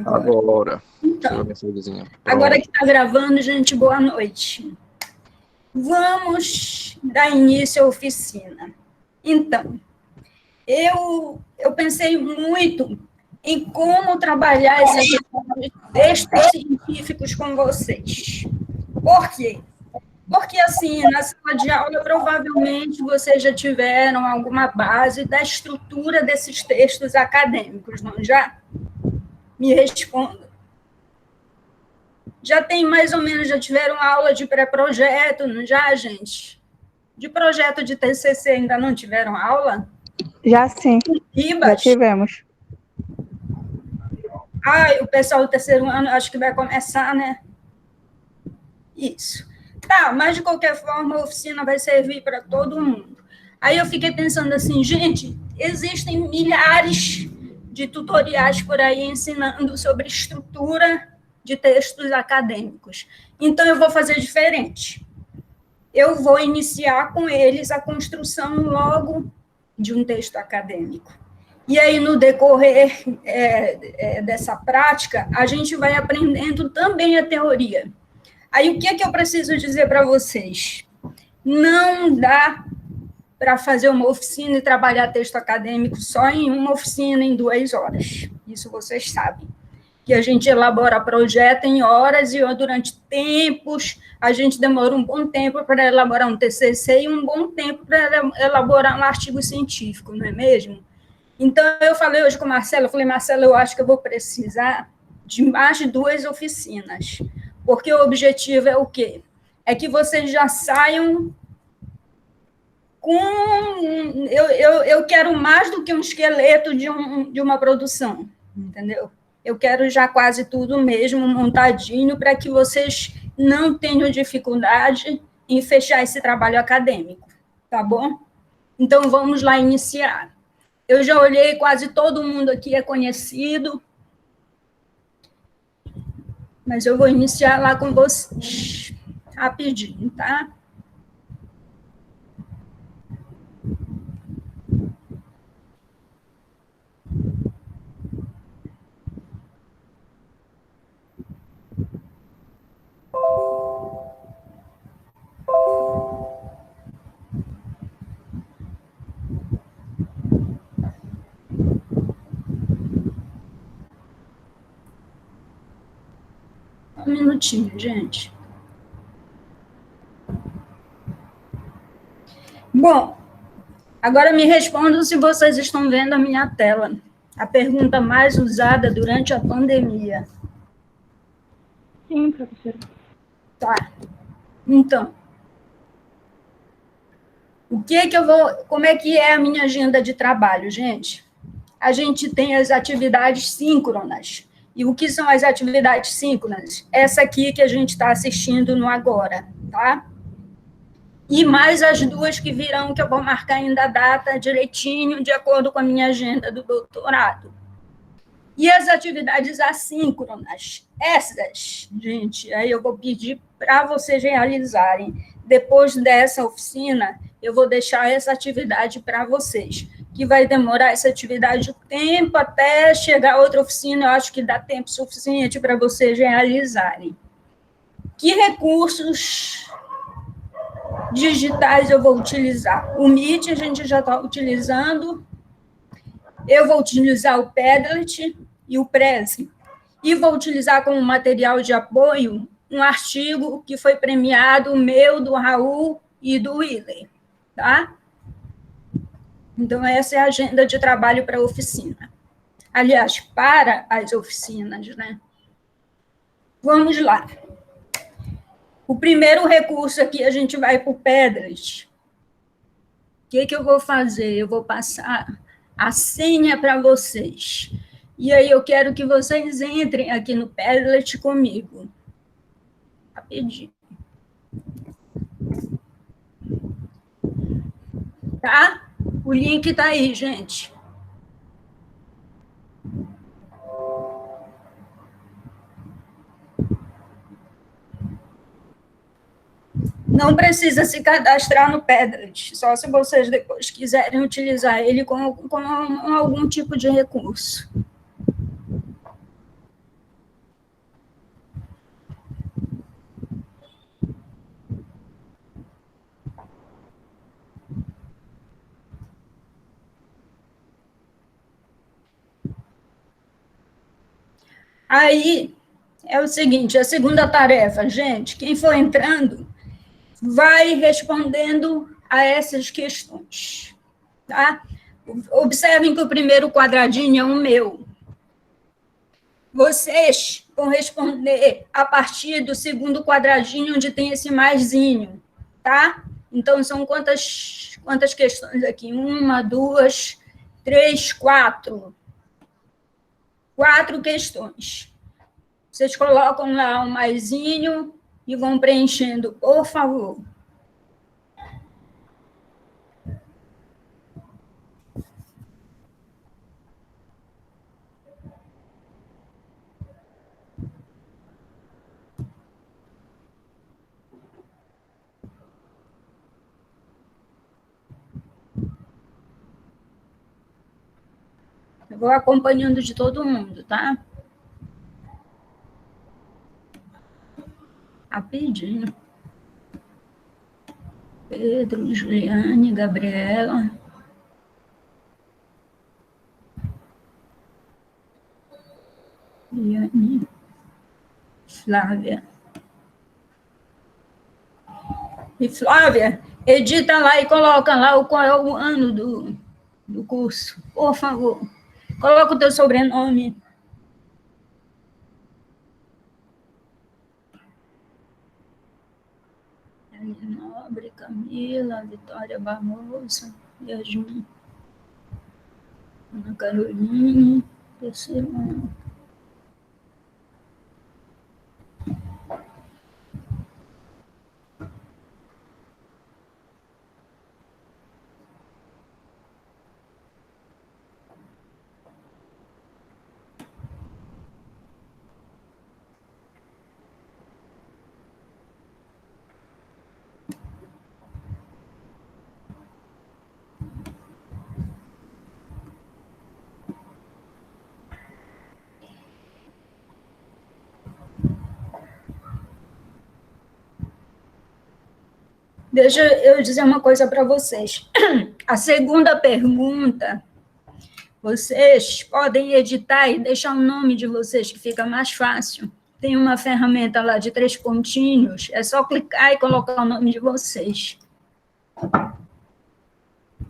Agora. Então, agora que está gravando, gente, boa noite. Vamos dar início à oficina. Então, eu pensei muito em como trabalhar essa questão de textos científicos com vocês. Por quê? Porque, assim, na sala de aula, provavelmente vocês já tiveram alguma base da estrutura desses textos acadêmicos, não já? Me respondam. Já tem mais ou menos, já tiveram aula de pré-projeto, não já, gente? De projeto de TCC ainda não tiveram aula? Já sim, já tivemos. O pessoal do terceiro ano, acho que vai começar, né? Isso. Tá, mas de qualquer forma, a oficina vai servir para todo mundo. Aí eu fiquei pensando assim, gente, existem milhares de tutoriais por aí ensinando sobre estrutura de textos acadêmicos. Então, eu vou fazer diferente. Eu vou iniciar com eles a construção logo de um texto acadêmico. E aí, no decorrer dessa prática, a gente vai aprendendo também a teoria. Aí, o que é que eu preciso dizer para vocês? Não dá para fazer uma oficina e trabalhar texto acadêmico só em uma oficina em 2 horas. Isso vocês sabem. Que a gente elabora projeto em horas e durante tempos, a gente demora um bom tempo para elaborar um TCC e um bom tempo para elaborar um artigo científico, não é mesmo? Então, eu falei hoje com o Marcelo, Marcelo, eu acho que eu vou precisar de mais de 2 oficinas, porque o objetivo é o quê? É que vocês já saiam com... Eu quero mais do que um esqueleto de uma produção, entendeu? Eu quero já quase tudo mesmo montadinho para que vocês não tenham dificuldade em fechar esse trabalho acadêmico, tá bom? Então, vamos lá iniciar. Eu já olhei, quase todo mundo aqui é conhecido, mas eu vou iniciar lá com vocês, rapidinho, tá? Um minutinho, gente. Bom, agora me respondam se vocês estão vendo a minha tela. A pergunta mais usada durante a pandemia. Sim, professora. Tá. Então, como é que é a minha agenda de trabalho, gente? A gente tem as atividades síncronas. E o que são as atividades síncronas? Essa aqui que a gente está assistindo no agora, tá? E mais as 2 que virão, que eu vou marcar ainda a data direitinho, de acordo com a minha agenda do doutorado. E as atividades assíncronas, essas, gente, aí eu vou pedir para vocês realizarem. Depois dessa oficina, eu vou deixar essa atividade para vocês, que vai demorar essa atividade um tempo até chegar a outra oficina, eu acho que dá tempo suficiente para vocês realizarem. Que recursos digitais eu vou utilizar? O Meet a gente já está utilizando, eu vou utilizar o Padlet e o Prezi, e vou utilizar como material de apoio um artigo que foi premiado, meu, do Raul e do Willer, tá? Então, essa é a agenda de trabalho para a oficina. Aliás, para as oficinas, né? Vamos lá. O primeiro recurso aqui, a gente vai para o Padlet. O que eu vou fazer? Eu vou passar a senha para vocês. E aí eu quero que vocês entrem aqui no Padlet comigo. Rapidinho. Tá? O link está aí, gente. Não precisa se cadastrar no Padlet, só se vocês depois quiserem utilizar ele com algum tipo de recurso. Aí é o seguinte, a segunda tarefa, gente, quem for entrando vai respondendo a essas questões, tá? Observem que o primeiro quadradinho é o meu. Vocês vão responder a partir do segundo quadradinho, onde tem esse maisinho, tá? Então, são quantas questões aqui? 1, 2, 3, 4. 4 questões. Vocês colocam lá um maisinho e vão preenchendo, por favor. Eu vou acompanhando de todo mundo, tá? Rapidinho. Pedro, Juliane, Gabriela. Juliane. Flávia. E Flávia, edita lá e coloca lá qual é o ano do curso, por favor. Coloca o teu sobrenome. Nobre, Camila, Vitória Barbosa, Yasmin, Ana Caroline, terceiro ano. Deixa eu dizer uma coisa para vocês. A segunda pergunta, vocês podem editar e deixar o nome de vocês, que fica mais fácil. Tem uma ferramenta lá de 3 pontinhos, é só clicar e colocar o nome de vocês.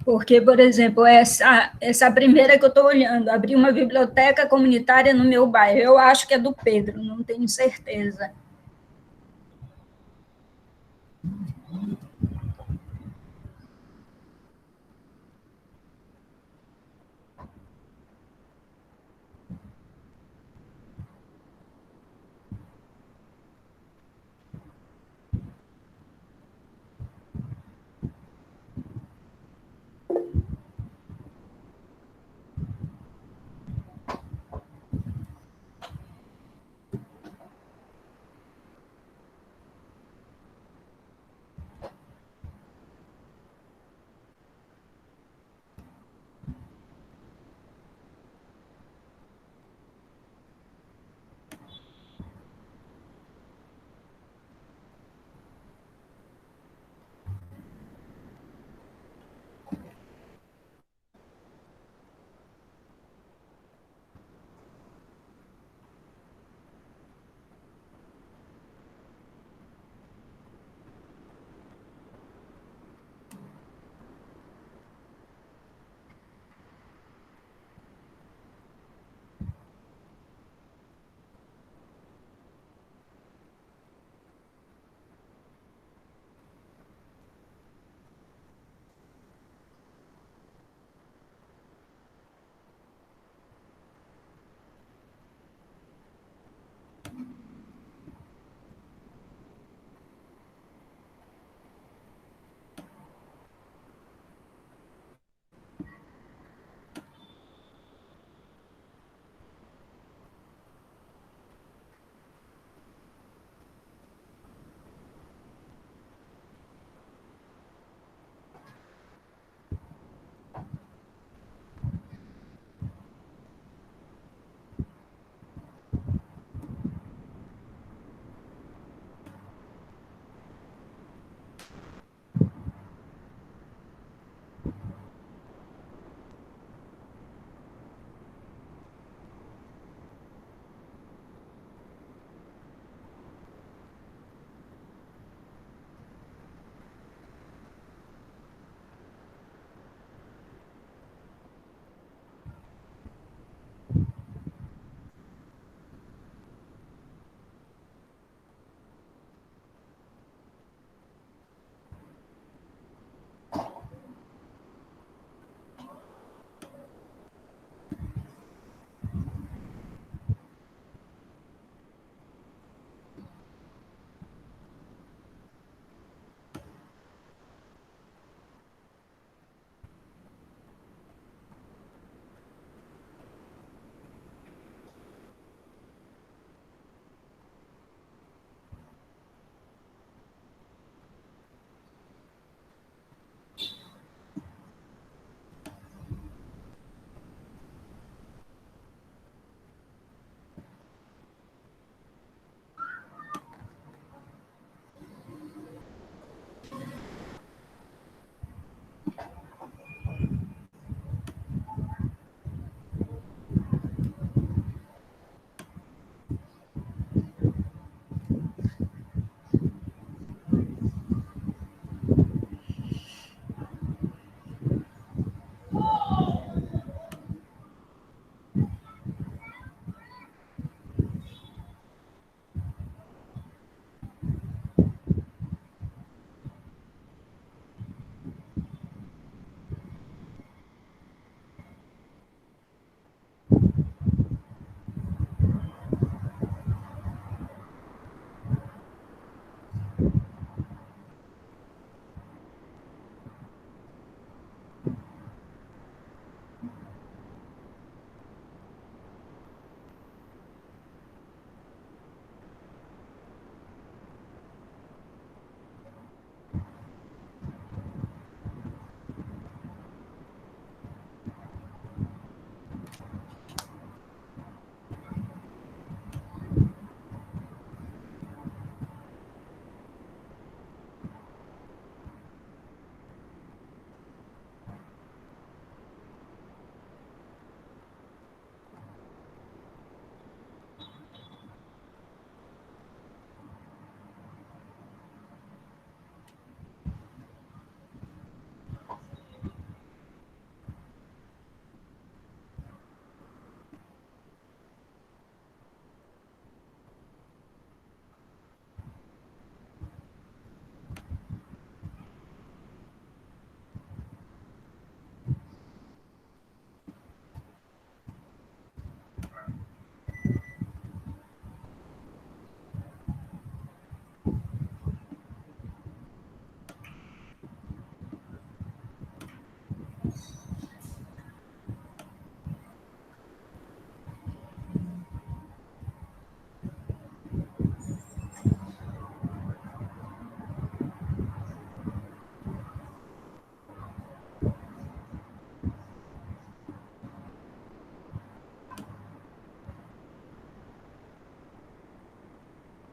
Porque, por exemplo, essa primeira que eu estou olhando, abri uma biblioteca comunitária no meu bairro, eu acho que é do Pedro, não tenho certeza.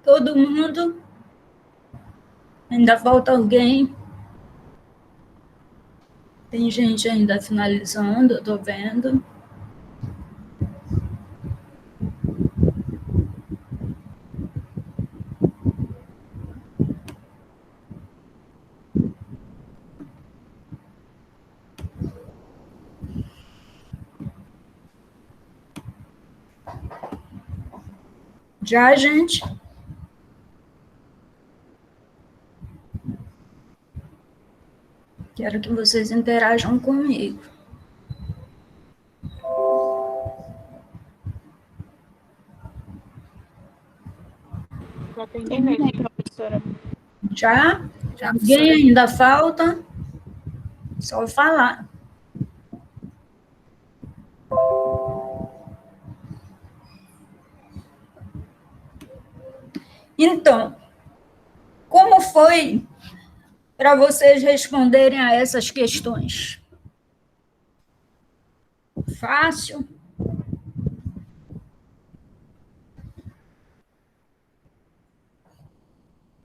Todo mundo? Ainda falta alguém? Tem gente ainda finalizando, eu estou vendo. Já, gente? Quero que vocês interajam comigo. Já terminei, professora. Já? Alguém ainda falta? Só falar. Então, como foi para vocês responderem a essas questões? Fácil?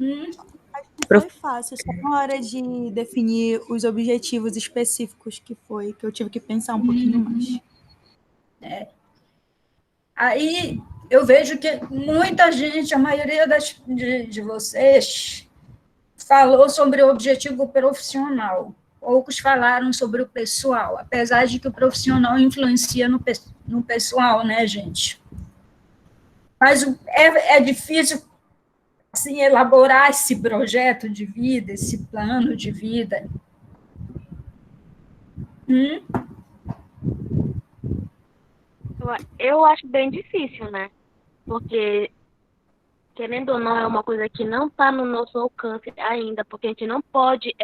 Acho que foi fácil, só na hora de definir os objetivos específicos que eu tive que pensar um pouquinho mais. Aí eu vejo que muita gente, a maioria de vocês, falou sobre o objetivo profissional. Poucos falaram sobre o pessoal, apesar de que o profissional influencia no pessoal, né, gente? Mas é difícil assim, elaborar esse projeto de vida, esse plano de vida. Eu acho bem difícil, né? Porque, querendo ou não, é uma coisa que não está no nosso alcance ainda, porque a gente não pode...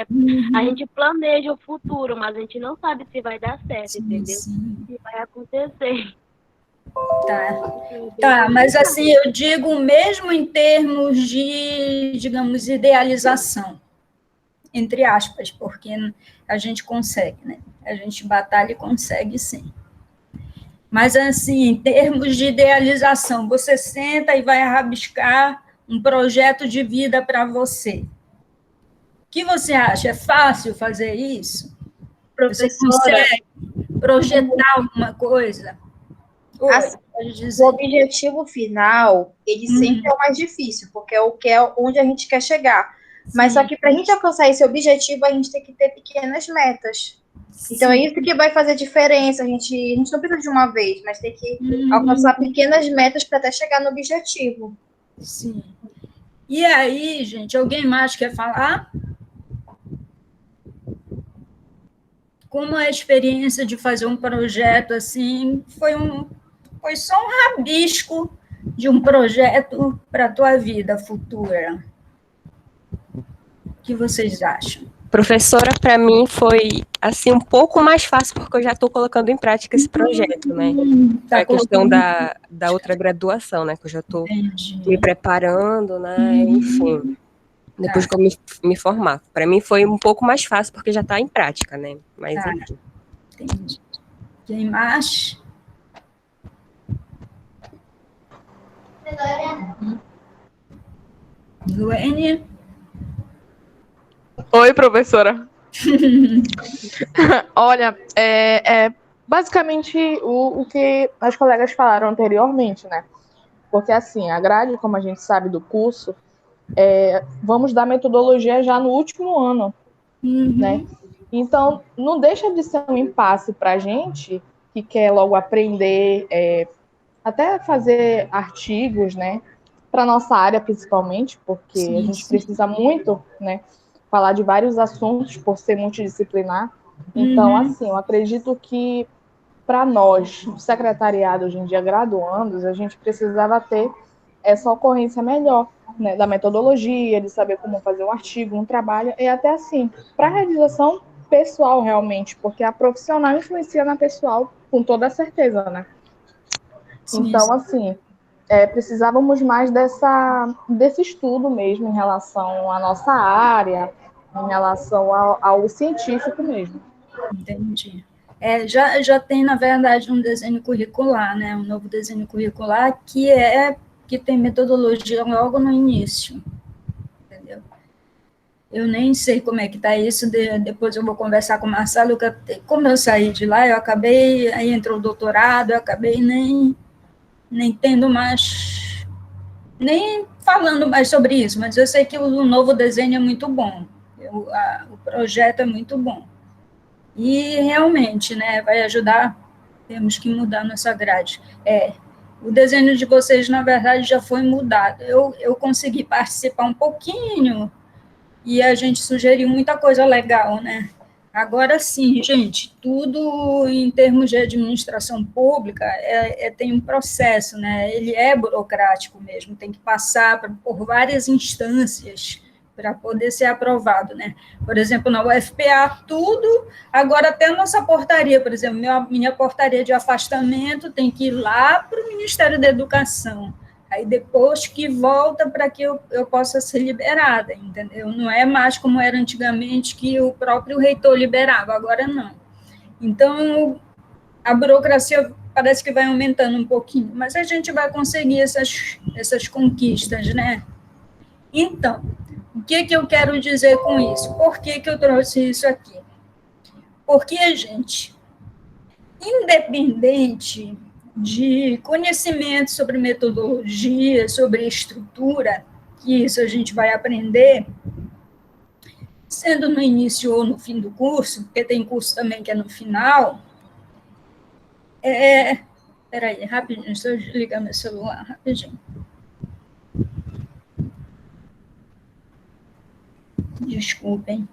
A gente planeja o futuro, mas a gente não sabe se vai dar certo, Sim, entendeu? sim. Se vai acontecer. Tá, mas assim, eu digo mesmo em termos de, digamos, idealização, entre aspas, porque a gente consegue, né? A gente batalha e consegue, sim. Mas, assim, em termos de idealização, você senta e vai rabiscar um projeto de vida para você. O que você acha? É fácil fazer isso? Você consegue projetar alguma coisa? Assim, o objetivo final, ele sempre é o mais difícil, porque é onde a gente quer chegar. Mas só que para a gente alcançar esse objetivo, a gente tem que ter pequenas metas. Então, é isso que vai fazer diferença. A gente não precisa de uma vez, mas tem que alcançar pequenas metas para até chegar no objetivo. Sim. E aí, gente, alguém mais quer falar? Como a experiência de fazer um projeto assim, foi só um rabisco de um projeto para a tua vida futura. O que vocês acham? Professora, para mim foi assim um pouco mais fácil, porque eu já estou colocando em prática esse projeto, né? A questão da outra graduação, né? Que eu já estou me preparando, né? Enfim, depois que eu me formar. Para mim foi um pouco mais fácil, porque já está em prática, né? Mas enfim. Entendi. Quem mais? Luene? Oi, professora. Olha, basicamente o que as colegas falaram anteriormente, né? Porque, assim, a grade, como a gente sabe do curso, vamos dar metodologia já no último ano, né? Então, não deixa de ser um impasse para a gente que quer logo aprender, até fazer artigos, né? Para nossa área, principalmente, porque a gente precisa muito, né? Falar de vários assuntos por ser multidisciplinar. Então, assim, eu acredito que para nós, do secretariado hoje em dia, graduandos, a gente precisava ter essa ocorrência melhor, né, da metodologia, de saber como fazer um artigo, um trabalho, e até assim, para a realização pessoal, realmente, porque a profissional influencia na pessoal, com toda certeza, né? Então, assim, precisávamos mais desse estudo mesmo em relação à nossa área, em relação ao científico mesmo. Entendi. Já tem, na verdade, um desenho curricular, né? Um novo desenho curricular que é que tem metodologia logo no início, entendeu? Eu nem sei como é que está isso, depois eu vou conversar com o Marcelo, como eu saí de lá, eu acabei, aí entrou o doutorado, eu acabei nem tendo mais, nem falando mais sobre isso, mas eu sei que o novo desenho é muito bom, o projeto é muito bom. E realmente, né, vai ajudar, temos que mudar nossa grade. O desenho de vocês, na verdade, já foi mudado. Eu consegui participar um pouquinho e a gente sugeriu muita coisa legal, né? Agora sim, gente, tudo em termos de administração pública tem um processo, né? Ele é burocrático mesmo, tem que passar por várias instâncias para poder ser aprovado, né? Por exemplo, na UFPA, tudo, agora até a nossa portaria, por exemplo, minha portaria de afastamento tem que ir lá para o Ministério da Educação, aí depois que volta para que eu possa ser liberada, entendeu? Não é mais como era antigamente, que o próprio reitor liberava, agora não. Então, a burocracia parece que vai aumentando um pouquinho, mas a gente vai conseguir essas conquistas, né? Então, o que eu quero dizer com isso? Por que eu trouxe isso aqui? Porque, gente, independente de conhecimento sobre metodologia, sobre estrutura, que isso a gente vai aprender, sendo no início ou no fim do curso, porque tem curso também que é no final. Espera aí, rapidinho, deixa eu desligar meu celular, rapidinho. Desculpem.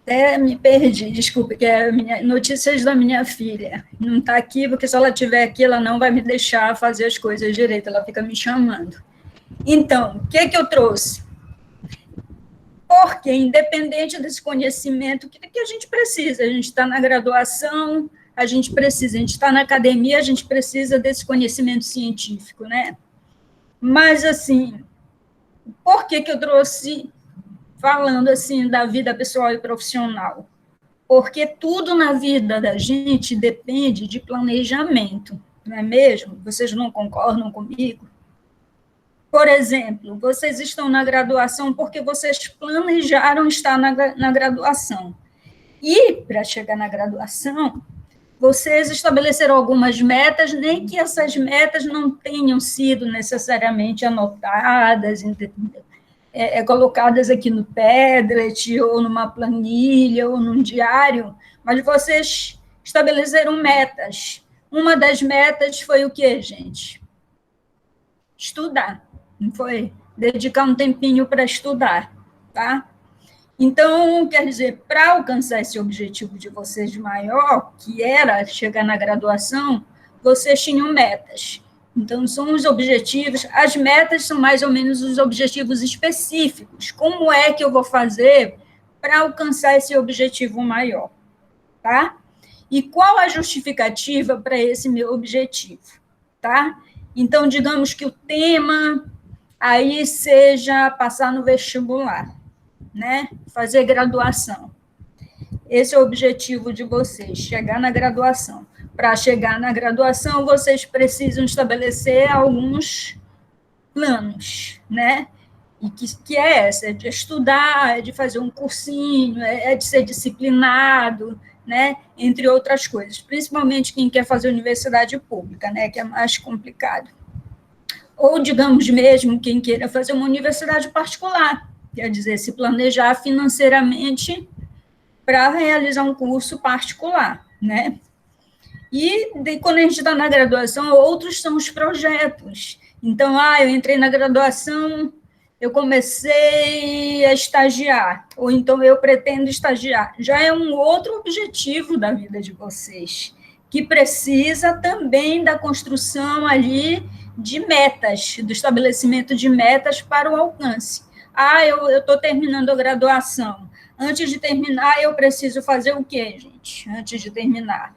Até me perdi, desculpe, que é notícias da minha filha. Não está aqui, porque se ela estiver aqui, ela não vai me deixar fazer as coisas direito, ela fica me chamando. Então, o que eu trouxe? Porque, independente desse conhecimento, o que a gente precisa? A gente está na graduação, a gente está na academia, a gente precisa desse conhecimento científico, né? Mas, assim, por que eu trouxe, falando, assim, da vida pessoal e profissional? Porque tudo na vida da gente depende de planejamento, não é mesmo? Vocês não concordam comigo? Por exemplo, vocês estão na graduação porque vocês planejaram estar na graduação. E, para chegar na graduação, vocês estabeleceram algumas metas, nem que essas metas não tenham sido necessariamente anotadas, colocadas aqui no Padlet, ou numa planilha, ou num diário, mas vocês estabeleceram metas. Uma das metas foi o quê, gente? Estudar, não foi? Dedicar um tempinho para estudar, tá? Então, quer dizer, para alcançar esse objetivo de vocês maior, que era chegar na graduação, vocês tinham metas. Então, são os objetivos, as metas são mais ou menos os objetivos específicos. Como é que eu vou fazer para alcançar esse objetivo maior, tá? E qual a justificativa para esse meu objetivo, tá? Então, digamos que o tema aí seja passar no vestibular, né? Fazer graduação. Esse é o objetivo de vocês, chegar na graduação. Para chegar na graduação, vocês precisam estabelecer alguns planos, né? E que é essa, é de estudar, é de fazer um cursinho, é de ser disciplinado, né? Entre outras coisas, principalmente quem quer fazer universidade pública, né? Que é mais complicado. Ou, digamos mesmo, quem queira fazer uma universidade particular, quer dizer, se planejar financeiramente para realizar um curso particular, né? E quando a gente está na graduação, outros são os projetos. Então, eu entrei na graduação, eu comecei a estagiar, ou então eu pretendo estagiar. Já é um outro objetivo da vida de vocês, que precisa também da construção ali de metas, do estabelecimento de metas para o alcance. Eu estou terminando a graduação. Antes de terminar, eu preciso fazer o quê, gente? Antes de terminar?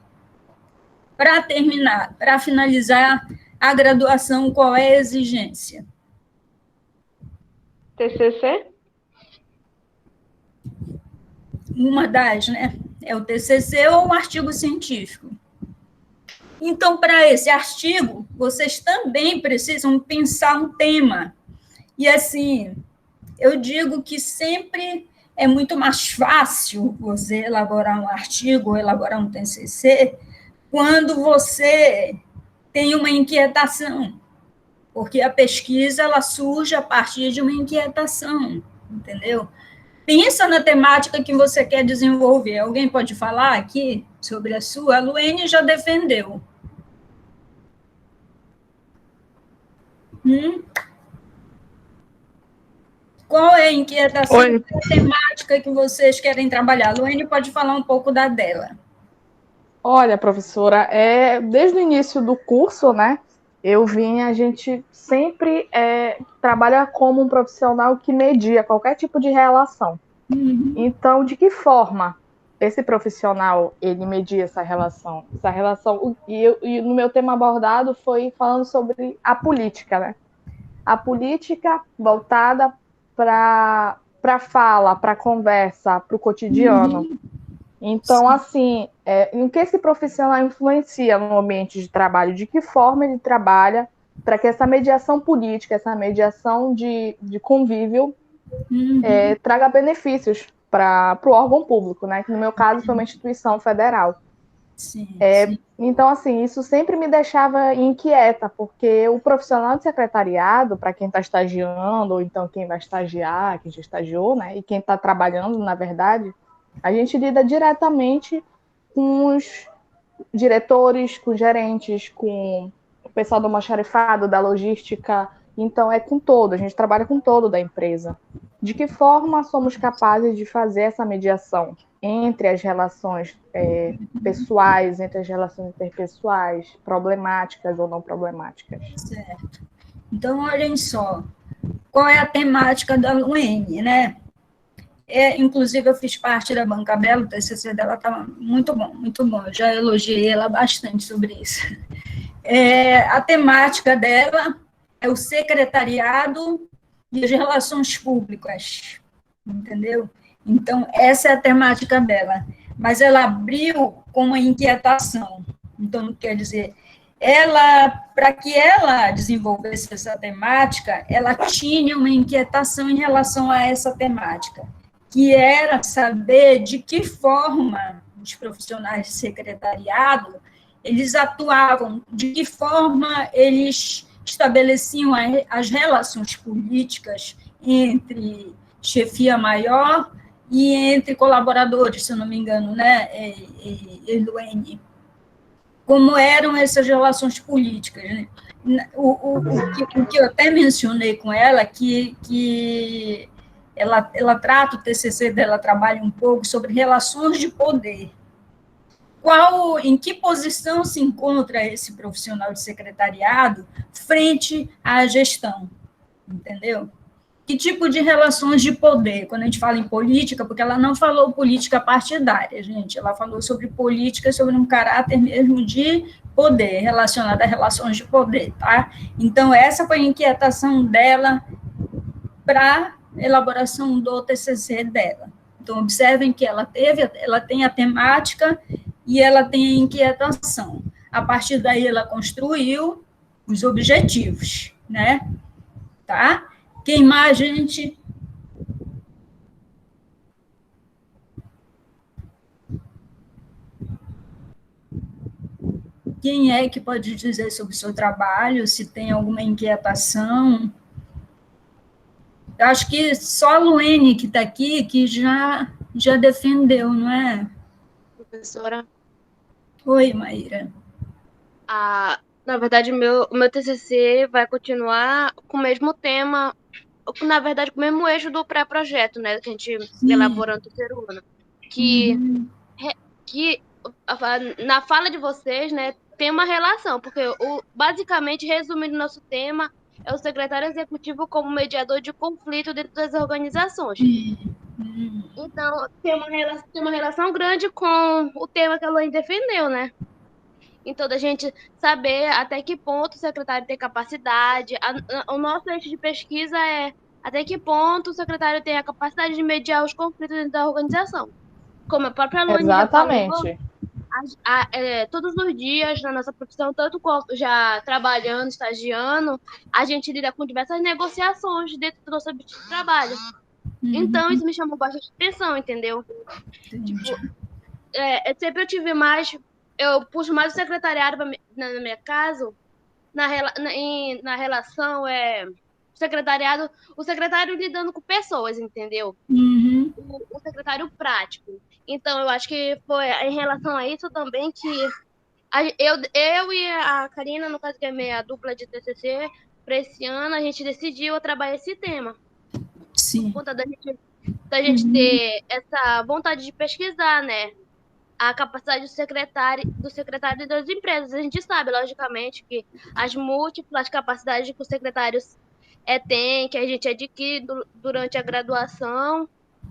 Para terminar, para finalizar a graduação, qual é a exigência? TCC? Uma das, né? É o TCC ou um artigo científico. Então, para esse artigo, vocês também precisam pensar um tema. E, assim, eu digo que sempre é muito mais fácil você elaborar um artigo ou elaborar um TCC quando você tem uma inquietação, porque a pesquisa ela surge a partir de uma inquietação, entendeu? Pensa na temática que você quer desenvolver. Alguém pode falar aqui sobre a sua? A Luene já defendeu. Qual é a inquietação, qual é a temática que vocês querem trabalhar? A Luene pode falar um pouco da dela. Olha, professora, desde o início do curso, né, a gente sempre trabalha como um profissional que media qualquer tipo de relação. Então, de que forma esse profissional, ele media essa relação? E no meu tema abordado foi falando sobre a política, né? A política voltada para a fala, para a conversa, para o cotidiano. Então, assim, em que esse profissional influencia no ambiente de trabalho? De que forma ele trabalha para que essa mediação política, essa mediação de convívio traga benefícios para o órgão público, né? Que no meu caso foi uma instituição federal. Sim. Então, assim, isso sempre me deixava inquieta, porque o profissional de secretariado, para quem está estagiando, ou então quem vai estagiar, quem já estagiou, né? E quem está trabalhando, na verdade, a gente lida diretamente com os diretores, com gerentes, com o pessoal do almoxarifado, da logística. Então, com todo, a gente trabalha com todo da empresa. De que forma somos capazes de fazer essa mediação entre as relações pessoais, entre as relações interpessoais, problemáticas ou não problemáticas? Certo. Então, olhem só, qual é a temática da Luene, né? Inclusive, eu fiz parte da Banca Bela, o TCC dela estava muito bom, eu já elogiei ela bastante sobre isso. A temática dela é o secretariado e as relações públicas, entendeu? Então, essa é a temática dela, mas ela abriu com uma inquietação, então, quer dizer, para que ela desenvolvesse essa temática, ela tinha uma inquietação em relação a essa temática, que era saber de que forma os profissionais de secretariado, eles atuavam, de que forma eles estabeleciam as relações políticas entre chefia maior e entre colaboradores, se eu não me engano, né, Luene? Como eram essas relações políticas, né? O que eu até mencionei com ela, que ela trata, o TCC dela trabalha um pouco sobre relações de poder. Em que posição se encontra esse profissional de secretariado frente à gestão, entendeu? Que tipo de relações de poder? Quando a gente fala em política, porque ela não falou política partidária, gente, ela falou sobre política, sobre um caráter mesmo de poder, relacionado a relações de poder, tá? Então, essa foi a inquietação dela para elaboração do TCC dela. Então, observem que ela tem a temática e ela tem a inquietação. A partir daí, ela construiu os objetivos, né? Tá? Quem mais, gente? Quem é que pode dizer sobre o seu trabalho, se tem alguma inquietação? Eu acho que só a Luene, que está aqui, que já defendeu, não é? Professora. Oi, Maíra. Na verdade, o meu TCC vai continuar com o mesmo tema, na verdade, com o mesmo eixo do pré-projeto, né, que a gente elaborou no terceiro ano. Que na fala de vocês, né, tem uma relação, porque basicamente, resumindo nosso tema, é o secretário executivo como mediador de conflito dentro das organizações. Então, tem uma relação grande com o tema que a Luane defendeu, né? Então, da gente saber até que ponto o secretário tem capacidade. O nosso eixo de pesquisa é até que ponto o secretário tem a capacidade de mediar os conflitos dentro da organização. como a própria Luane já falou, Exatamente. todos os dias na nossa profissão, tanto já trabalhando, estagiando, a gente lida com diversas negociações dentro do nosso ambiente de trabalho. Então, isso me chamou bastante atenção, entendeu? Tipo, sempre eu tive mais, eu puxo mais o secretariado na minha casa, na relação, o secretário lidando com pessoas, entendeu? O secretário prático. Então, eu acho que foi em relação a isso também que eu e a Karina, no caso que é minha dupla de TCC, para esse ano, a gente decidiu trabalhar esse tema. Sim. Por conta da gente ter essa vontade de pesquisar, né? A capacidade do secretário das empresas. A gente sabe, logicamente, que as múltiplas capacidades que os secretários têm, que a gente adquire durante a graduação.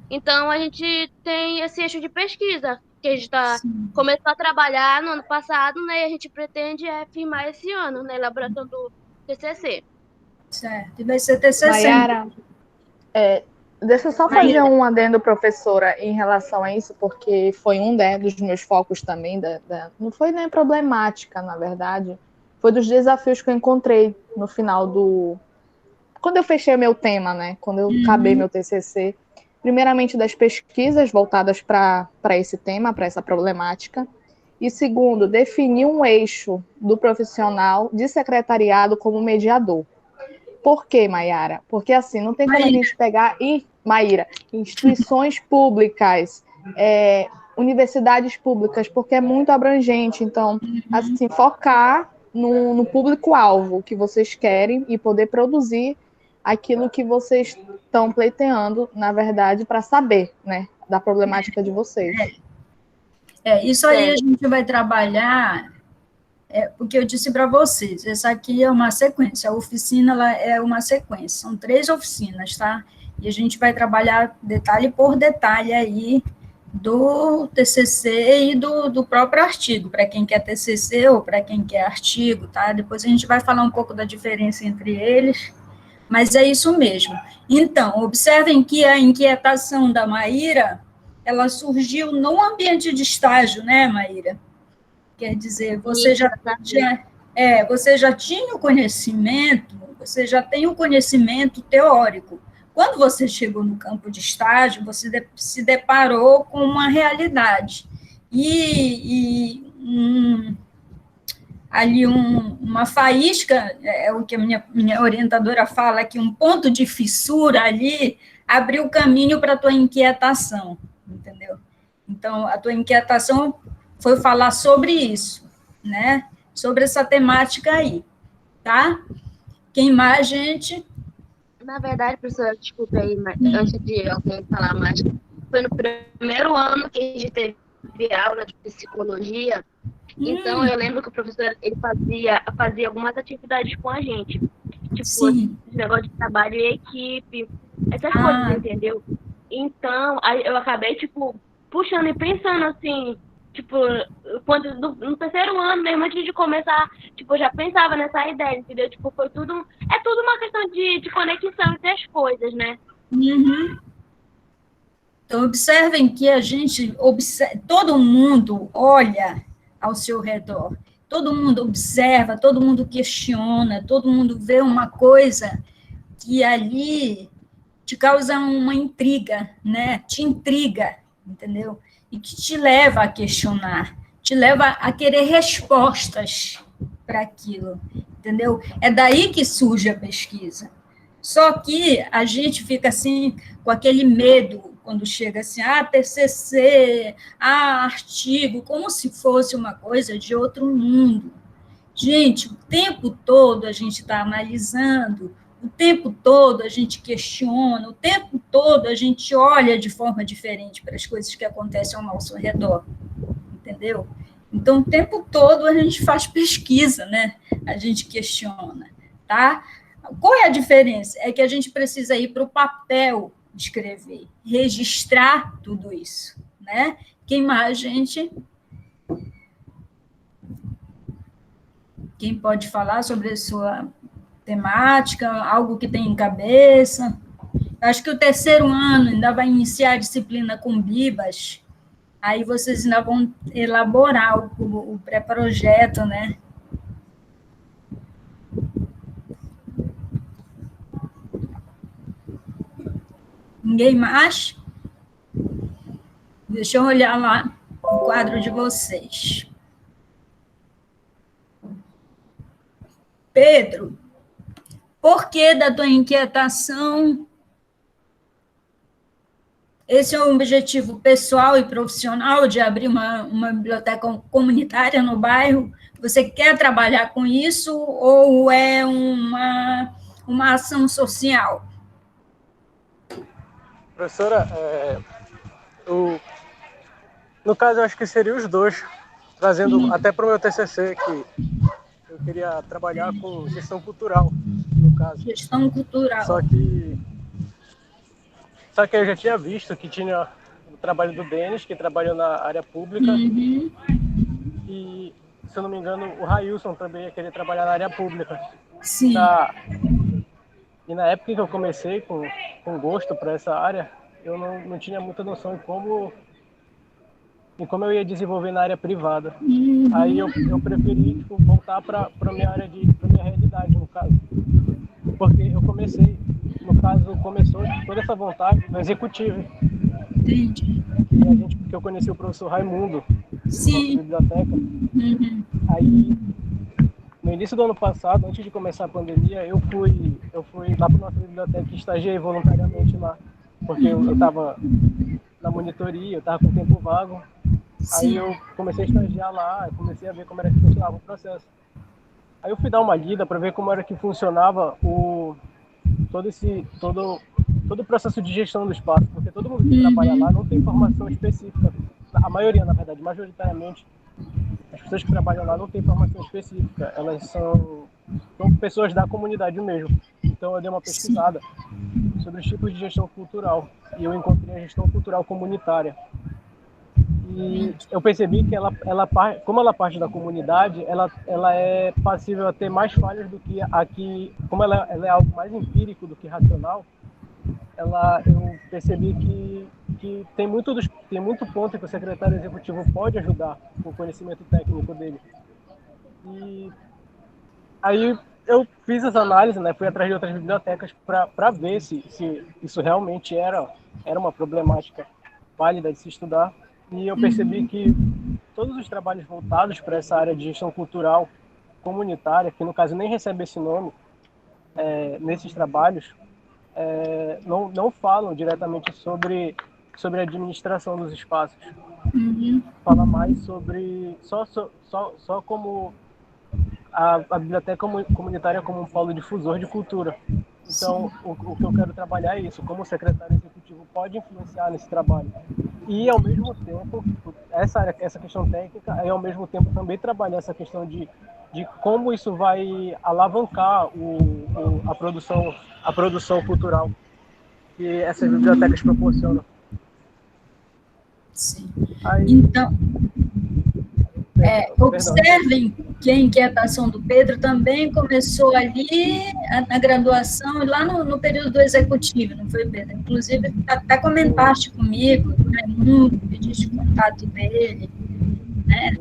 Então, a gente tem esse eixo de pesquisa, que a gente começou a trabalhar no ano passado, né? E a gente pretende firmar esse ano, na elaboração do TCC. Certo. E vai ser TCC. Maiara, deixa eu só fazer um adendo, professora, em relação a isso, porque foi um dos meus focos também, não foi nem problemática, na verdade, foi dos desafios que eu encontrei no final quando eu fechei meu tema, né? Quando eu acabei meu TCC, primeiramente das pesquisas voltadas para esse tema, para essa problemática, e segundo, definir um eixo do profissional de secretariado como mediador. Por quê, Maiara? Porque assim, não tem como a gente pegar Maíra, instituições públicas, universidades públicas, porque é muito abrangente. Então, assim, focar no público-alvo que vocês querem e poder produzir aquilo que vocês estão pleiteando, na verdade, para saber, né, da problemática de vocês. Isso aí a gente vai trabalhar, porque eu disse para vocês, essa aqui é uma sequência, a oficina ela é uma sequência, são 3 oficinas, tá? E a gente vai trabalhar detalhe por detalhe aí do TCC e do próprio artigo, para quem quer TCC ou para quem quer artigo, tá? Depois a gente vai falar um pouco da diferença entre eles, mas é isso mesmo. Então, observem que a inquietação da Maíra, ela surgiu no ambiente de estágio, né, Maíra? Quer dizer, você já tinha o conhecimento, você já tem o conhecimento teórico. Quando você chegou no campo de estágio, você se deparou com uma realidade. Ali uma faísca, é o que a minha orientadora fala, que um ponto de fissura ali abriu caminho para a tua inquietação, entendeu? Então, a tua inquietação foi falar sobre isso, né? Sobre essa temática aí, tá? Quem mais, gente? Na verdade, professora, desculpe aí, mas antes de alguém falar mais, foi no primeiro ano que a gente teve aula de psicologia. Então, eu lembro que o professor ele fazia algumas atividades com a gente. Tipo, esse negócio de trabalho em equipe, essas coisas, entendeu? Então, aí eu acabei, tipo, puxando e pensando assim, tipo, no terceiro ano, mesmo antes de começar, tipo, eu já pensava nessa ideia, entendeu? Tipo, foi tudo... É tudo uma questão de conexão entre as coisas, né? Então, observem que todo mundo olha ao seu redor. Todo mundo observa, todo mundo questiona, todo mundo vê uma coisa que ali te causa uma intriga, né? Te intriga, entendeu? E que te leva a questionar, te leva a querer respostas para aquilo, entendeu? É daí que surge a pesquisa. Só que a gente fica assim, com aquele medo, quando chega assim, TCC, artigo, como se fosse uma coisa de outro mundo. Gente, o tempo todo a gente está analisando, o tempo todo a gente questiona, o tempo todo a gente olha de forma diferente para as coisas que acontecem ao nosso redor, entendeu? Então, o tempo todo a gente faz pesquisa, né? A gente questiona, tá? Qual é a diferença? É que a gente precisa ir para o papel escrever, registrar tudo isso, né? Quem mais, gente? Quem pode falar sobre a sua temática, algo que tem em cabeça? Acho que o terceiro ano ainda vai iniciar a disciplina com Bibas, Aí vocês ainda vão elaborar o pré-projeto, né? Ninguém mais? Deixa eu olhar lá o quadro de vocês. Pedro, por que da tua inquietação? Esse é um objetivo pessoal e profissional de abrir uma biblioteca comunitária no bairro? Você quer trabalhar com isso ou é uma ação social? Professora, no caso, eu acho que seria os dois, trazendo até para o meu TCC, que eu queria trabalhar com gestão cultural, no caso. Gestão cultural. Só que eu já tinha visto que tinha o trabalho do Denis, que trabalhou na área pública, e, se eu não me engano, o Railson também ia querer trabalhar na área pública. Sim. E na época que eu comecei com gosto para essa área, eu não tinha muita noção de como eu ia desenvolver na área privada. Aí eu preferi voltar para minha área para minha realidade, no caso. Porque eu comecei, no caso, começou toda essa vontade no executivo. Entendi. Que eu conheci o professor Raimundo, Sim. Na biblioteca. Aí, no início do ano passado, antes de começar a pandemia, eu fui lá para nossa biblioteca e estagiei voluntariamente lá. Porque eu estava na monitoria, eu estava com tempo vago. Sim. Aí eu comecei a estagiar lá, comecei a ver como era que funcionava o processo. Aí eu fui dar uma lida para ver como era que funcionava todo o processo de gestão do espaço, porque todo mundo que trabalha lá não tem formação específica. A maioria, na verdade, majoritariamente, as pessoas que trabalham lá não têm formação específica, elas são pessoas da comunidade mesmo. Então eu dei uma pesquisada sobre os tipos de gestão cultural e eu encontrei a gestão cultural comunitária. E eu percebi que como ela parte da comunidade, ela é passível a ter mais falhas do que aqui, como ela é algo mais empírico do que racional. Eu percebi que tem muito ponto que o secretário executivo pode ajudar com o conhecimento técnico dele. E aí eu fiz essa análise, né, fui atrás de outras bibliotecas para ver se isso realmente era uma problemática válida de se estudar. E eu percebi que todos os trabalhos voltados para essa área de gestão cultural comunitária, que no caso nem recebe esse nome, nesses trabalhos, não falam diretamente sobre a administração dos espaços. Fala mais sobre só como a biblioteca comunitária como um polo difusor de cultura. Então, o que eu quero trabalhar é isso, como o secretário executivo pode influenciar nesse trabalho. E, ao mesmo tempo, essa questão técnica, e ao mesmo tempo também trabalhar essa questão de como isso vai alavancar a produção cultural que essas bibliotecas proporcionam. Sim. Então, observem que a inquietação do Pedro também começou ali na graduação e lá no período do executivo, não foi, Pedro? Inclusive, até comentaste comigo, do Raimundo, pediste contato dele, né?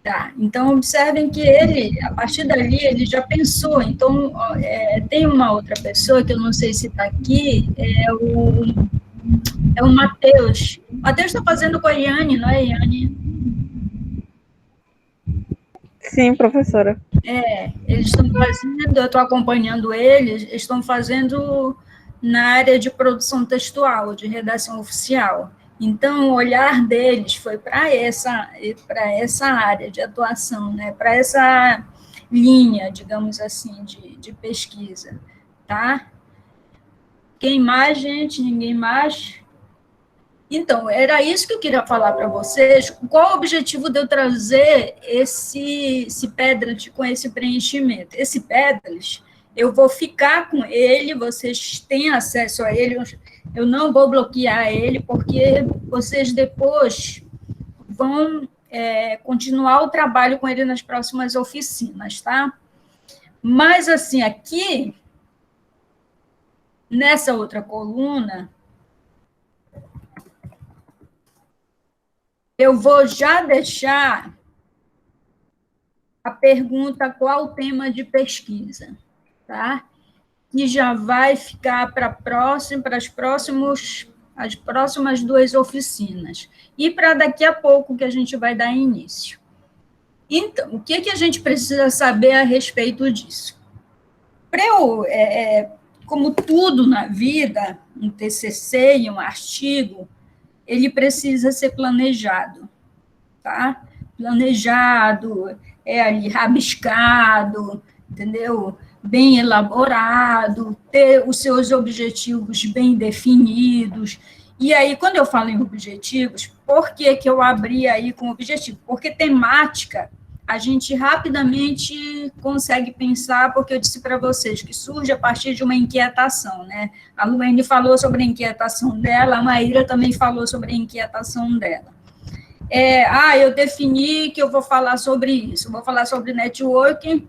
Tá, então observem que ele, a partir dali, ele já pensou. Então, tem uma outra pessoa, que eu não sei se está aqui, é o Matheus. O Matheus está fazendo com a Iane, não é, Iane? Sim, professora. Eles estão fazendo, eu estou acompanhando eles estão fazendo na área de produção textual, de redação oficial. Então, o olhar deles foi para essa área de atuação, né? Para essa linha, digamos assim, de pesquisa, tá? Quem mais, gente? Ninguém mais? Então, era isso que eu queria falar para vocês. Qual o objetivo de eu trazer esse Padlet com esse preenchimento? Esse Padlet, eu vou ficar com ele, vocês têm acesso a ele, eu não vou bloquear ele, porque vocês depois vão continuar o trabalho com ele nas próximas oficinas, tá? Mas, assim, aqui, nessa outra coluna, eu vou já deixar a pergunta qual o tema de pesquisa, tá? Que já vai ficar para as próximas 2 oficinas. E para daqui a pouco que a gente vai dar início. Então, o que a gente precisa saber a respeito disso? Como tudo na vida, um TCC e um artigo, ele precisa ser planejado, tá? Planejado, ali rabiscado, entendeu? Bem elaborado, ter os seus objetivos bem definidos. E aí, quando eu falo em objetivos, por que eu abri aí com objetivo? Porque temática, a gente rapidamente consegue pensar, porque eu disse para vocês que surge a partir de uma inquietação, né? A Luene falou sobre a inquietação dela, a Maíra também falou sobre a inquietação dela. Eu defini que eu vou falar sobre isso, vou falar sobre networking,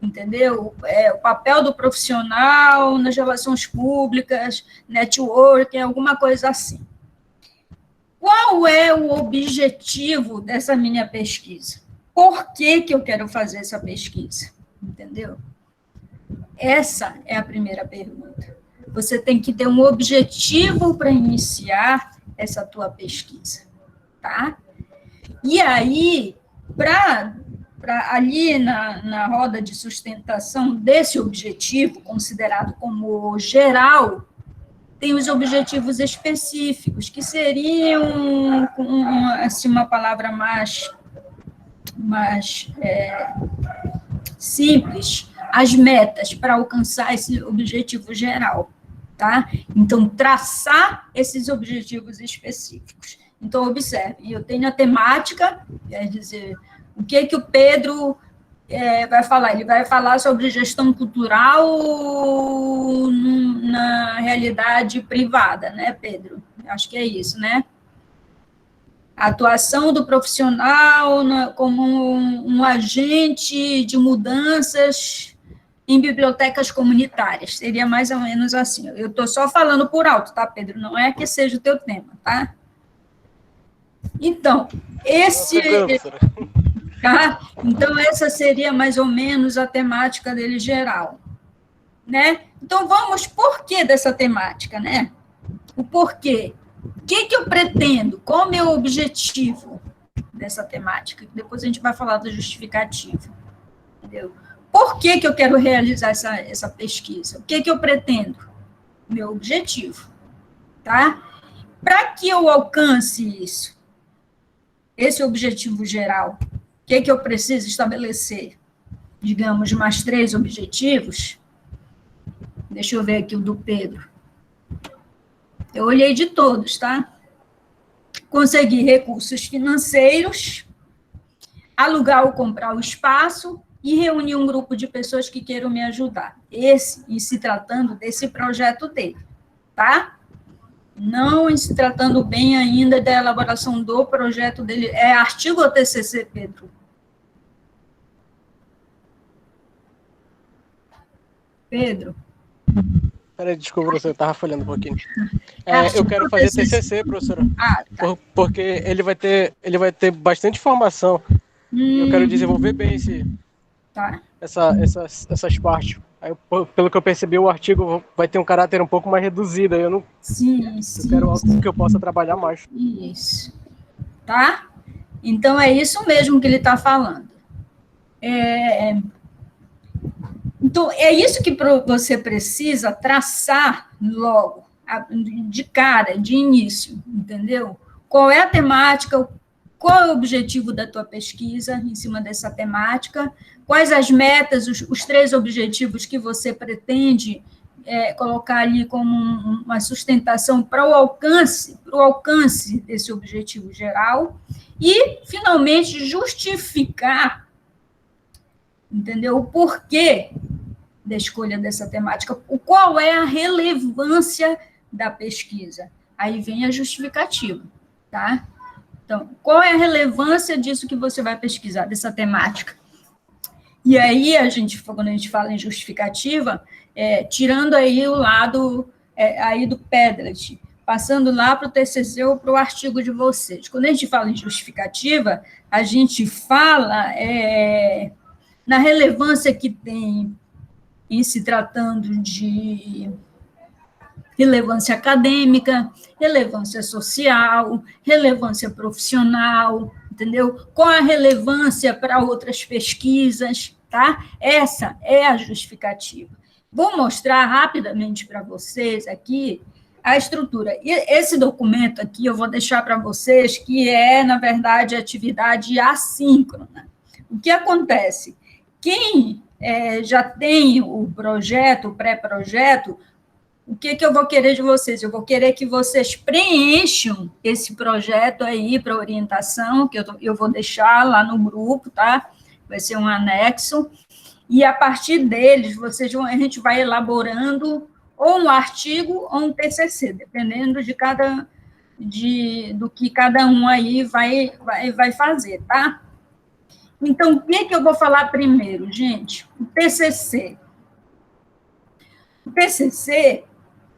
entendeu? O papel do profissional nas relações públicas, networking, alguma coisa assim. Qual é o objetivo dessa minha pesquisa? Por que eu quero fazer essa pesquisa? Entendeu? Essa é a primeira pergunta. Você tem que ter um objetivo para iniciar essa tua pesquisa, tá? E aí, ali na roda de sustentação desse objetivo, considerado como geral, tem os objetivos específicos, que seriam, assim, uma palavra mais simples, as metas para alcançar esse objetivo geral, tá? Então, traçar esses objetivos específicos. Então, observe, eu tenho a temática, quer dizer, o que o Pedro vai falar? Ele vai falar sobre gestão cultural na realidade privada, né, Pedro? Acho que é isso, né? A atuação do profissional como um agente de mudanças em bibliotecas comunitárias. Seria mais ou menos assim. Eu estou só falando por alto, tá, Pedro? Não é que seja o teu tema, tá? Então, então, essa seria mais ou menos a temática dele geral, né? Então, por que dessa temática, né? O porquê. O que eu pretendo? Qual é o meu objetivo dessa temática? Depois a gente vai falar da justificativa, entendeu? Por que eu quero realizar essa pesquisa? O que eu pretendo? Meu objetivo, tá? Para que eu alcance isso, esse objetivo geral, o que eu preciso estabelecer? Digamos, mais 3 objetivos. Deixa eu ver aqui o do Pedro. Eu olhei de todos, tá? Conseguir recursos financeiros, alugar ou comprar o espaço e reunir um grupo de pessoas que queiram me ajudar. E se tratando desse projeto dele, tá? Não se tratando bem ainda da elaboração do projeto dele. É artigo ou TCC, Pedro? Pedro? Peraí, desculpa, professor, eu estava falhando um pouquinho. Eu quero fazer TCC, professora. Tá. Porque ele vai ter bastante informação. Eu quero desenvolver bem essas partes. Aí, pelo que eu percebi, o artigo vai ter um caráter um pouco mais reduzido. Eu quero algo que eu possa trabalhar mais. Isso. Tá? Então, é isso mesmo que ele está falando. Então, é isso que você precisa traçar logo, de cara, de início, entendeu? Qual é a temática, qual é o objetivo da tua pesquisa em cima dessa temática, quais as metas, os 3 objetivos que você pretende colocar ali como uma sustentação para o alcance desse objetivo geral, e, finalmente, justificar, entendeu? O porquê da escolha dessa temática, qual é a relevância da pesquisa. Aí vem a justificativa, tá? Então, qual é a relevância disso que você vai pesquisar, dessa temática? E aí, quando a gente fala em justificativa, tirando aí o lado aí do Pedret, passando lá para o TCC ou para o artigo de vocês. Quando a gente fala em justificativa, a gente fala na relevância que tem em se tratando de relevância acadêmica, relevância social, relevância profissional, entendeu? Qual a relevância para outras pesquisas, tá? Essa é a justificativa. Vou mostrar rapidamente para vocês aqui a estrutura. E esse documento aqui eu vou deixar para vocês, que é, na verdade, atividade assíncrona. O que acontece? Quem já tem o projeto, o pré-projeto, o que eu vou querer de vocês? Eu vou querer que vocês preencham esse projeto aí para orientação, que eu vou deixar lá no grupo, tá? Vai ser um anexo, e a partir deles, a gente vai elaborando ou um artigo ou um TCC, dependendo do que cada um aí vai fazer, tá? Então, o que eu vou falar primeiro, gente? O TCC. O TCC,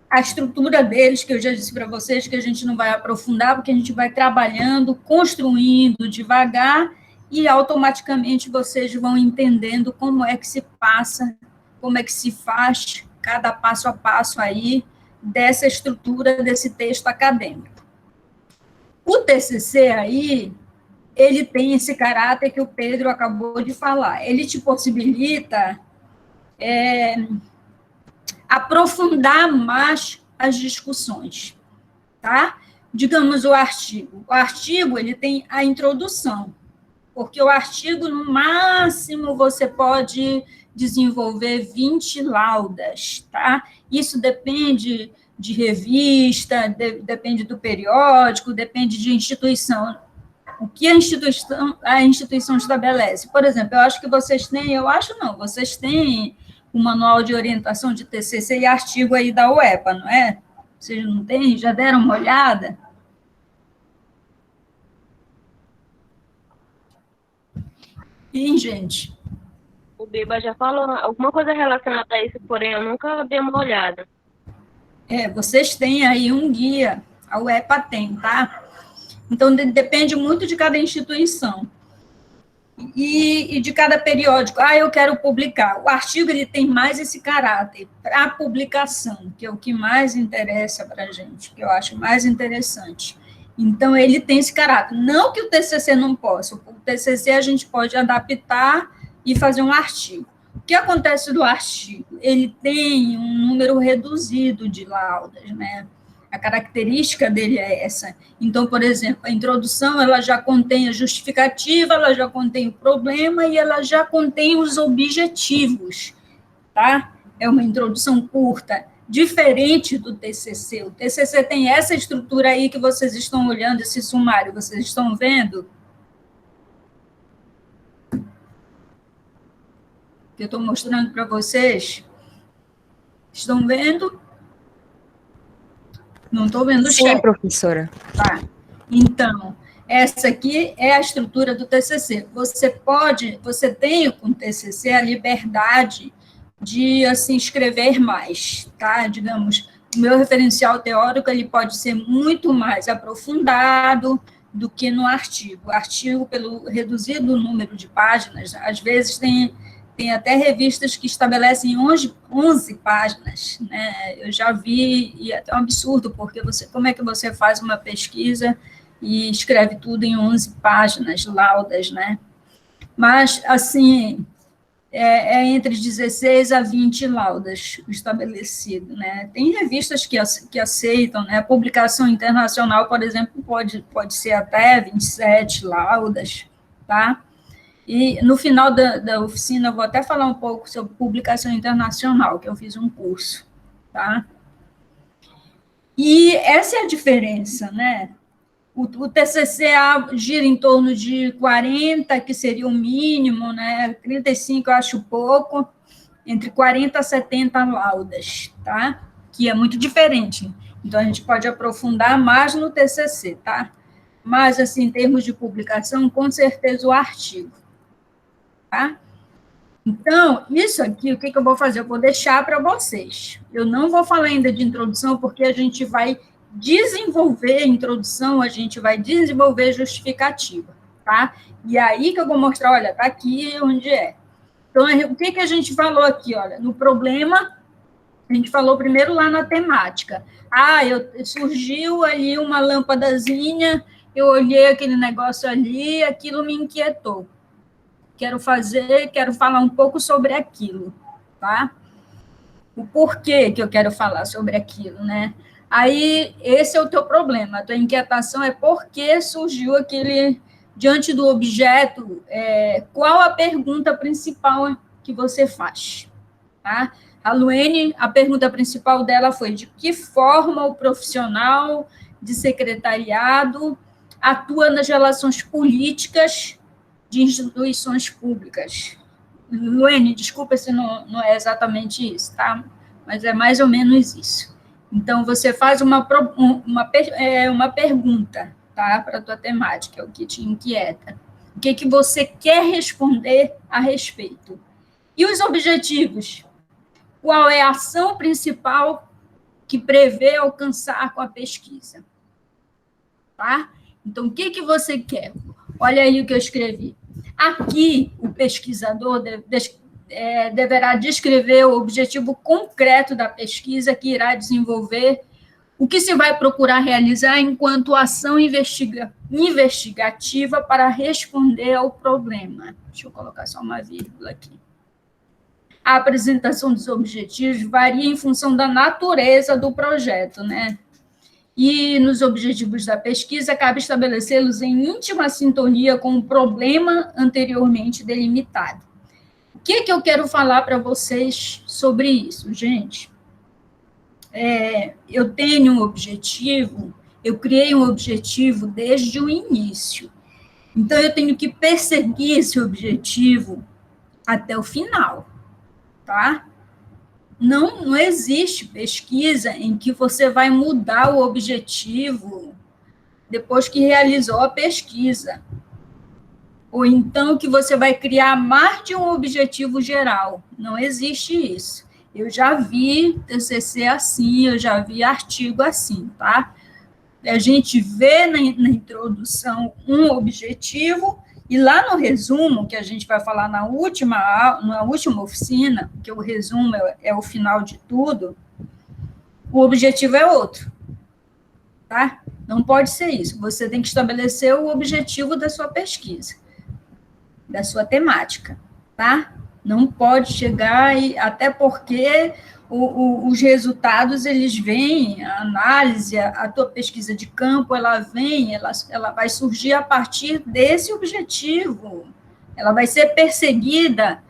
a estrutura deles, que eu já disse para vocês, que a gente não vai aprofundar, porque a gente vai trabalhando, construindo devagar, e automaticamente vocês vão entendendo como é que se passa, como é que se faz cada passo a passo aí dessa estrutura desse texto acadêmico. O TCC aí, ele tem esse caráter que o Pedro acabou de falar. Ele te possibilita aprofundar mais as discussões, tá? Digamos, o artigo. O artigo, ele tem a introdução, porque o artigo, no máximo, você pode desenvolver 20 laudas, tá? Isso depende de revista, depende do periódico, depende de instituição. O que a instituição estabelece? Por exemplo, eu acho que vocês têm, vocês têm o manual de orientação de TCC e artigo aí da UEPA, não é? Vocês não têm? Já deram uma olhada? Sim, gente. O Biba já falou alguma coisa relacionada a isso, porém eu nunca dei uma olhada. Vocês têm aí um guia, a UEPA tem, tá? Então, depende muito de cada instituição e de cada periódico. Eu quero publicar. O artigo, ele tem mais esse caráter para a publicação, que é o que mais interessa para a gente, que eu acho mais interessante. Então, ele tem esse caráter. Não que o TCC não possa. O TCC a gente pode adaptar e fazer um artigo. O que acontece do artigo? Ele tem um número reduzido de laudas, né? A característica dele é essa. Então, por exemplo, a introdução, ela já contém a justificativa, ela já contém o problema e ela já contém os objetivos, tá? É uma introdução curta, diferente do TCC. O TCC tem essa estrutura aí que vocês estão olhando, esse sumário, vocês estão vendo? Que eu estou mostrando para vocês. Estão vendo? Não estou vendo o chat. Sim, professora. Tá. Então, essa aqui é a estrutura do TCC. Você tem com o TCC a liberdade de, assim, escrever mais, tá? Digamos, o meu referencial teórico, ele pode ser muito mais aprofundado do que no artigo. O artigo, pelo reduzido número de páginas, às vezes tem até revistas que estabelecem 11 páginas, né? Eu já vi, e é até um absurdo, porque como é que você faz uma pesquisa e escreve tudo em 11 páginas, laudas, né? Mas, assim, entre 16 a 20 laudas estabelecido, né? Tem revistas que aceitam, né? A publicação internacional, por exemplo, pode ser até 27 laudas, tá? E no final da oficina, eu vou até falar um pouco sobre publicação internacional, que eu fiz um curso, tá? E essa é a diferença, né? O TCC gira em torno de 40, que seria o mínimo, né? 35 eu acho pouco, entre 40 a 70 laudas, tá? Que é muito diferente. Então, a gente pode aprofundar mais no TCC, tá? Mas, assim, em termos de publicação, com certeza o artigo. Tá? Então, isso aqui, o que eu vou fazer? Eu vou deixar para vocês. Eu não vou falar ainda de introdução, porque a gente vai desenvolver a introdução, a gente vai desenvolver justificativa, tá? E aí que eu vou mostrar, olha, tá aqui onde é. Então, o que a gente falou aqui, olha, no problema, a gente falou primeiro lá na temática. Surgiu ali uma lâmpadazinha, eu olhei aquele negócio ali, aquilo me inquietou. Quero falar um pouco sobre aquilo, tá? O porquê que eu quero falar sobre aquilo, né? Aí, esse é o teu problema, a tua inquietação é por que surgiu aquele, diante do objeto, qual a pergunta principal que você faz, tá? A Luene, a pergunta principal dela foi de que forma o profissional de secretariado atua nas relações políticas de instituições públicas. Luene, desculpa se não é exatamente isso, tá? Mas é mais ou menos isso. Então, você faz uma pergunta, tá? Para a tua temática, é o que te inquieta. O que você quer responder a respeito? E os objetivos? Qual é a ação principal que prevê alcançar com a pesquisa? Tá? Então, o que você quer? Olha aí o que eu escrevi. Aqui, o pesquisador deverá descrever o objetivo concreto da pesquisa que irá desenvolver, o que se vai procurar realizar enquanto ação investigativa para responder ao problema. Deixa eu colocar só uma vírgula aqui. A apresentação dos objetivos varia em função da natureza do projeto, né? E nos objetivos da pesquisa, cabe estabelecê-los em íntima sintonia com o problema anteriormente delimitado. O que eu quero falar para vocês sobre isso, gente? Eu tenho um objetivo, eu criei um objetivo desde o início. Então, eu tenho que perseguir esse objetivo até o final, tá? Não existe pesquisa em que você vai mudar o objetivo depois que realizou a pesquisa. Ou então que você vai criar mais de um objetivo geral. Não existe isso. Eu já vi TCC assim, eu já vi artigo assim, tá? A gente vê na introdução um objetivo, e lá no resumo, que a gente vai falar na última oficina, que o resumo é o final de tudo, o objetivo é outro, tá? Não pode ser isso. Você tem que estabelecer o objetivo da sua pesquisa, da sua temática, tá? Não pode chegar, até porque os resultados, eles vêm, a análise, a tua pesquisa de campo, ela vai surgir a partir desse objetivo, ela vai ser perseguida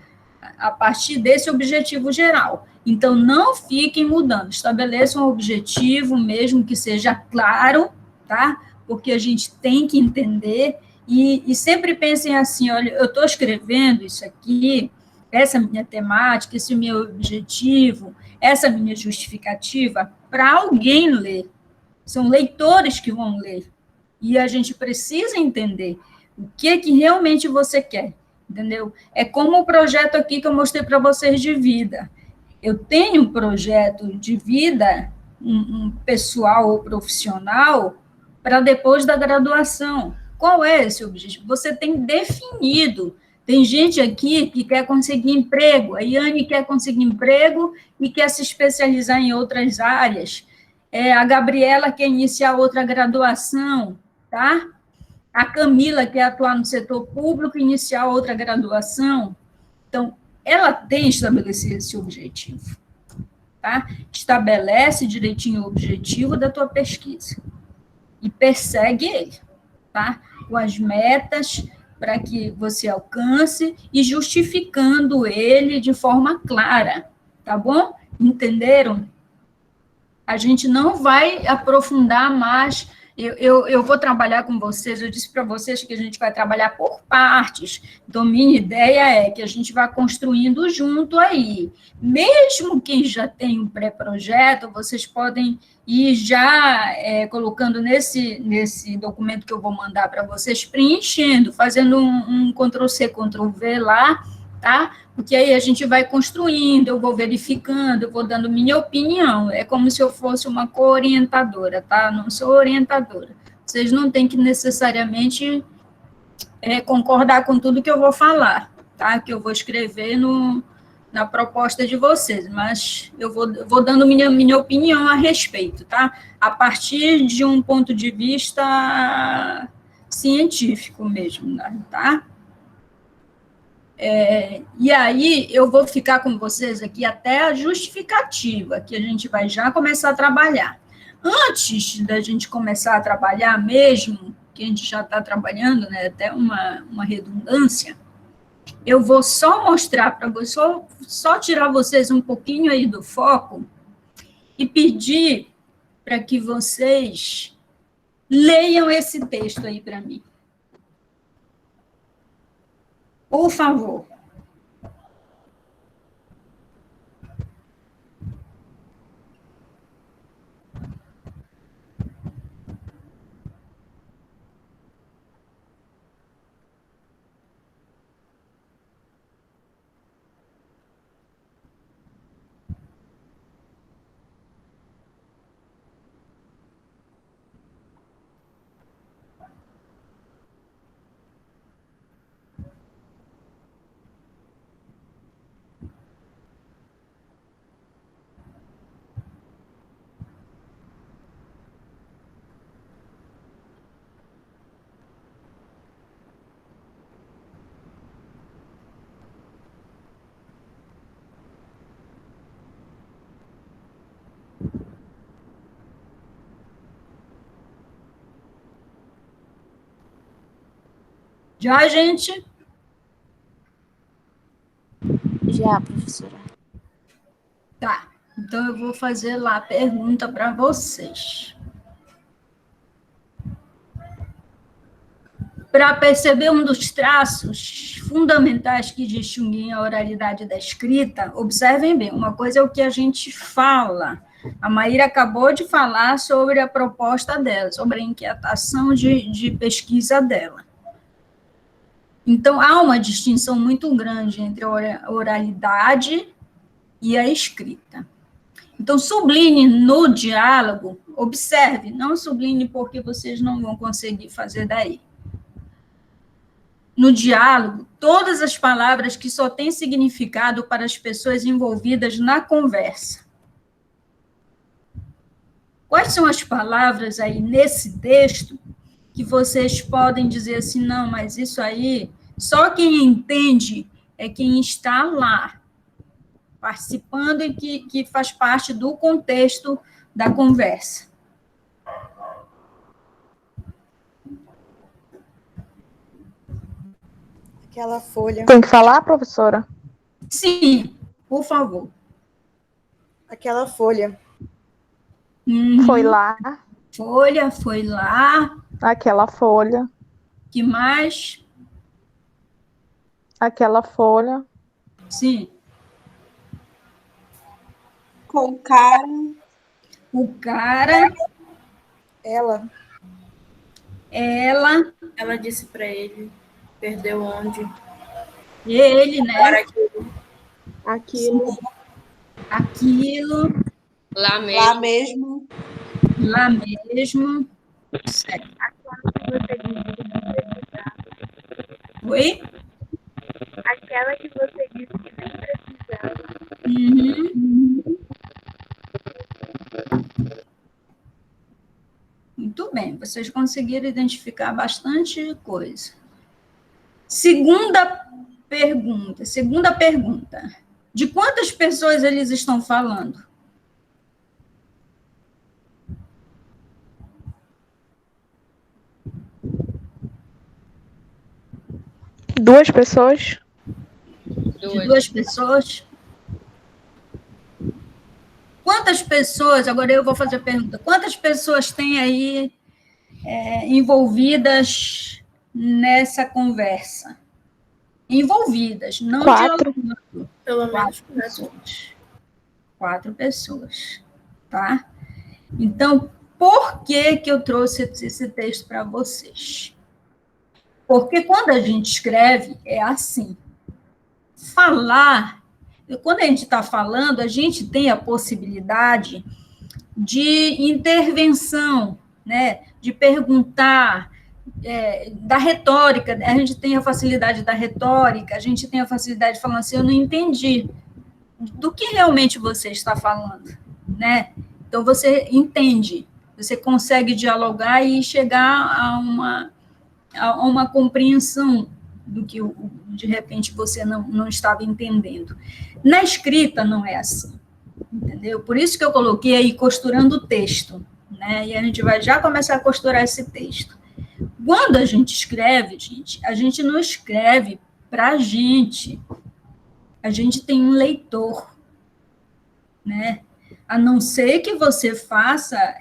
a partir desse objetivo geral. Então, não fiquem mudando, estabeleçam um objetivo, mesmo que seja claro, tá? Porque a gente tem que entender, e sempre pensem assim, olha, eu estou escrevendo isso aqui, essa minha temática, esse meu objetivo, essa minha justificativa, para alguém ler. São leitores que vão ler. E a gente precisa entender o que realmente você quer, entendeu? É como o projeto aqui que eu mostrei para vocês de vida. Eu tenho um projeto de vida, um pessoal ou profissional, para depois da graduação. Qual é esse objetivo? Você tem definido. Tem gente aqui que quer conseguir emprego, a Iane quer conseguir emprego e quer se especializar em outras áreas. A Gabriela quer iniciar outra graduação, tá? A Camila quer atuar no setor público e iniciar outra graduação. Então, ela tem estabelecido esse objetivo, tá? Estabelece direitinho o objetivo da tua pesquisa e persegue ele, tá? Com as metas para que você alcance e justificando ele de forma clara, tá bom? Entenderam? A gente não vai aprofundar mais. Eu vou trabalhar com vocês, eu disse para vocês que a gente vai trabalhar por partes, então minha ideia é que a gente vai construindo junto aí. Mesmo quem já tem um pré-projeto, vocês podem ir já colocando nesse documento que eu vou mandar para vocês, preenchendo, fazendo um Ctrl+C, Ctrl+V lá, tá? Porque aí a gente vai construindo, eu vou verificando, eu vou dando minha opinião. É como se eu fosse uma co-orientadora, tá? Não sou orientadora. Vocês não têm que necessariamente concordar com tudo que eu vou falar, tá? Que eu vou escrever na proposta de vocês, mas eu vou dando minha opinião a respeito, tá? A partir de um ponto de vista científico mesmo, tá? E aí eu vou ficar com vocês aqui até a justificativa, que a gente vai já começar a trabalhar. Antes da gente começar a trabalhar mesmo, que a gente já está trabalhando, né, até uma redundância, eu vou só mostrar para vocês, só tirar vocês um pouquinho aí do foco e pedir para que vocês leiam esse texto aí para mim. Por favor. Já, gente? Já, professora. Tá. Então, eu vou fazer lá a pergunta para vocês. Para perceber um dos traços fundamentais que distinguem a oralidade da escrita, observem bem, uma coisa é o que a gente fala. A Maíra acabou de falar sobre a proposta dela, sobre a inquietação de pesquisa dela. Então, há uma distinção muito grande entre a oralidade e a escrita. Então, sublinhe no diálogo, observe, não sublinhe porque vocês não vão conseguir fazer daí. No diálogo, todas as palavras que só têm significado para as pessoas envolvidas na conversa. Quais são as palavras aí nesse texto que vocês podem dizer assim, não, mas isso aí, só quem entende é quem está lá, participando e que faz parte do contexto da conversa. Aquela folha. Tem que falar, professora? Sim, por favor. Aquela folha. Foi lá. Folha, foi lá. Aquela folha. Que mais? Aquela folha. Sim. Com o cara. O cara. Ela. Ela. Ela disse para ele. Perdeu onde? Ele, né? Para aquilo. Aquilo. Lá mesmo. Lá mesmo. Lá mesmo. Certo. Oi? Aquela que você disse que nem precisava. Muito bem, vocês conseguiram identificar bastante coisa. Segunda pergunta. De quantas pessoas eles estão falando? Duas pessoas. De duas pessoas? Quantas pessoas, agora eu vou fazer a pergunta, quantas pessoas tem aí envolvidas nessa conversa? Envolvidas, não 4. dialogando. Pelo menos 4 pessoas. 4 pessoas, tá? Então, por que eu trouxe esse texto para vocês? Porque quando a gente escreve, é assim. falar, quando a gente está falando, a gente tem a possibilidade de intervenção, né? De perguntar, da retórica, a gente tem a facilidade da retórica, a gente tem a facilidade de falar assim, eu não entendi do que realmente você está falando, né? Então, você entende, você consegue dialogar e chegar a uma compreensão do que, de repente, você não estava entendendo. Na escrita, não é assim, entendeu? Por isso que eu coloquei aí costurando o texto, né? E a gente vai já começar a costurar esse texto. Quando a gente escreve, gente, a gente não escreve para a gente tem um leitor, né? A não ser que você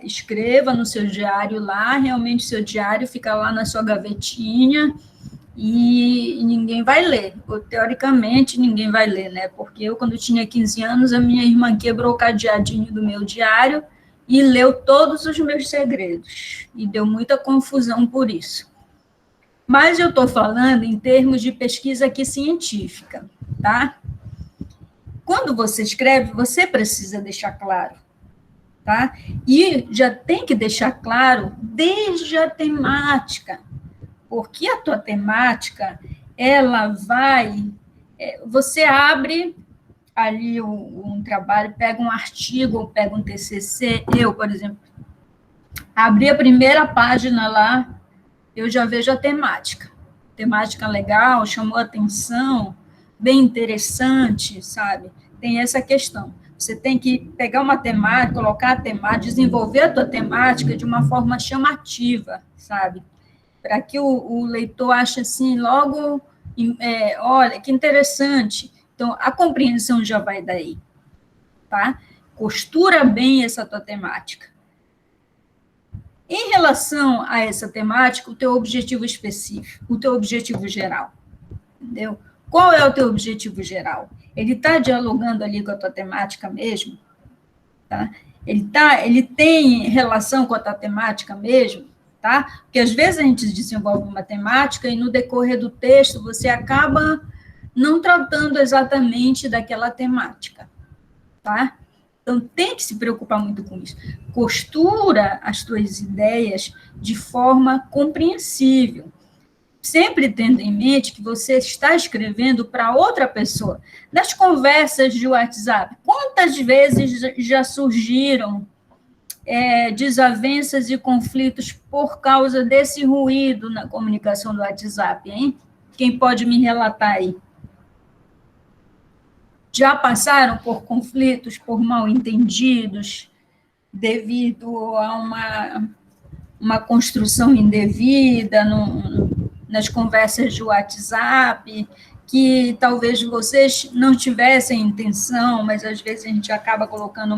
escreva no seu diário lá, realmente seu diário fica lá na sua gavetinha e ninguém vai ler, ou teoricamente ninguém vai ler, né? Porque eu, quando tinha 15 anos, a minha irmã quebrou o cadeadinho do meu diário e leu todos os meus segredos, e deu muita confusão por isso. Mas eu estou falando em termos de pesquisa aqui científica, tá? Quando você escreve, você precisa deixar claro, tá? E já tem que deixar claro desde a temática, porque a tua temática, ela vai... você abre ali um trabalho, pega um artigo, ou pega um TCC, eu, por exemplo, abri a primeira página lá, eu já vejo a temática legal, chamou a atenção, bem interessante, sabe? Tem essa questão. Você tem que pegar uma temática, colocar a temática, desenvolver a tua temática de uma forma chamativa, sabe? Para que o leitor ache assim, logo, olha, que interessante. Então, a compreensão já vai daí, tá? Costura bem essa tua temática. Em relação a essa temática, o teu objetivo específico, o teu objetivo geral, entendeu? Qual é o teu objetivo geral? Ele está dialogando ali com a tua temática mesmo? Tá? Ele tem relação com a tua temática mesmo? Tá? Porque às vezes a gente desenvolve uma temática e no decorrer do texto você acaba não tratando exatamente daquela temática, tá? Então, tem que se preocupar muito com isso. Costura as tuas ideias de forma compreensível, sempre tendo em mente que você está escrevendo para outra pessoa. Nas conversas de WhatsApp, quantas vezes já surgiram desavenças e conflitos por causa desse ruído na comunicação do WhatsApp, hein? Quem pode me relatar aí? Já passaram por conflitos, por mal-entendidos, devido a uma construção indevida nas conversas de WhatsApp, que talvez vocês não tivessem intenção, mas às vezes a gente acaba colocando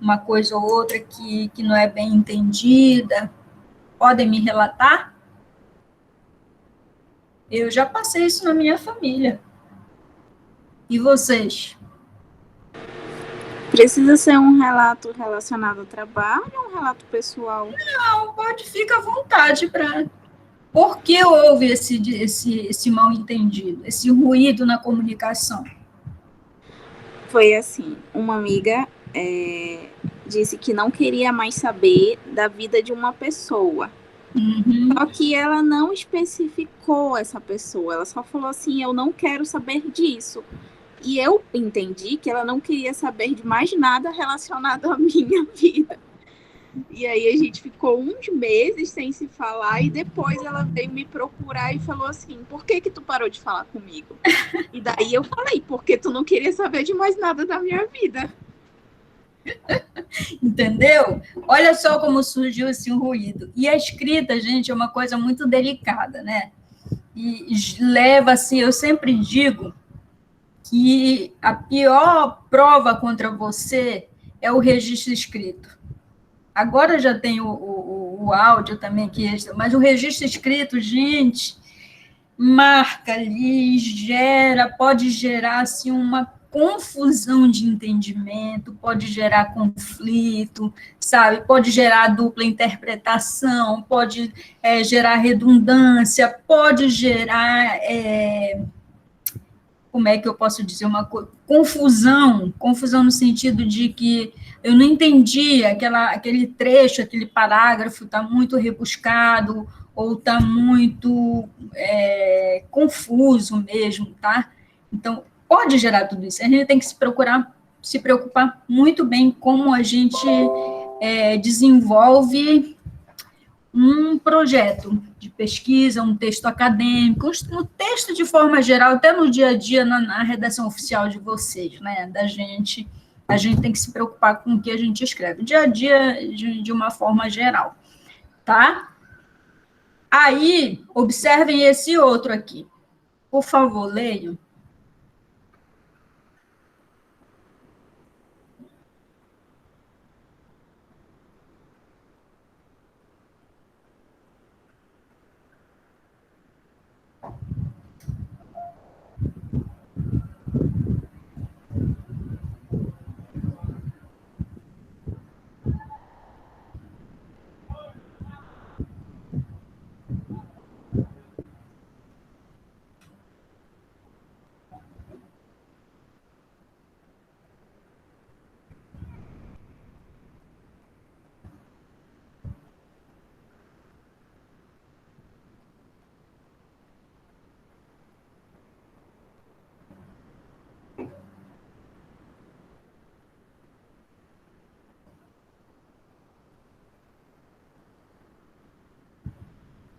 uma coisa ou outra que não é bem entendida. Podem me relatar? Eu já passei isso na minha família. E vocês? Precisa ser um relato relacionado ao trabalho ou um relato pessoal? Não, fica à vontade para... Por que houve esse mal-entendido, esse ruído na comunicação? Foi assim, uma amiga disse que não queria mais saber da vida de uma pessoa. Uhum. Só que ela não especificou essa pessoa, ela só falou assim, eu não quero saber disso. E eu entendi que ela não queria saber de mais nada relacionado à minha vida. E aí a gente ficou uns meses sem se falar e depois ela veio me procurar e falou assim, por que tu parou de falar comigo? E daí eu falei, porque tu não queria saber de mais nada da minha vida. Entendeu? Olha só como surgiu esse ruído. E a escrita, gente, é uma coisa muito delicada, né? E leva, assim, eu sempre digo que a pior prova contra você é o registro escrito. Agora já tem o áudio também, mas o registro escrito, gente, marca ali, pode gerar assim, uma confusão de entendimento, pode gerar conflito, sabe? Pode gerar dupla interpretação, pode gerar redundância, pode gerar como é que eu posso dizer, uma confusão no sentido de que eu não entendi aquele trecho, aquele parágrafo está muito rebuscado ou está muito confuso mesmo, tá? Então, pode gerar tudo isso. A gente tem que se preocupar muito bem como a gente desenvolve um projeto de pesquisa, um texto acadêmico, um texto de forma geral, até no dia a dia, na redação oficial de vocês, né, da gente, a gente tem que se preocupar com o que a gente escreve, dia a dia, de uma forma geral, tá? Aí, observem esse outro aqui. Por favor, leiam.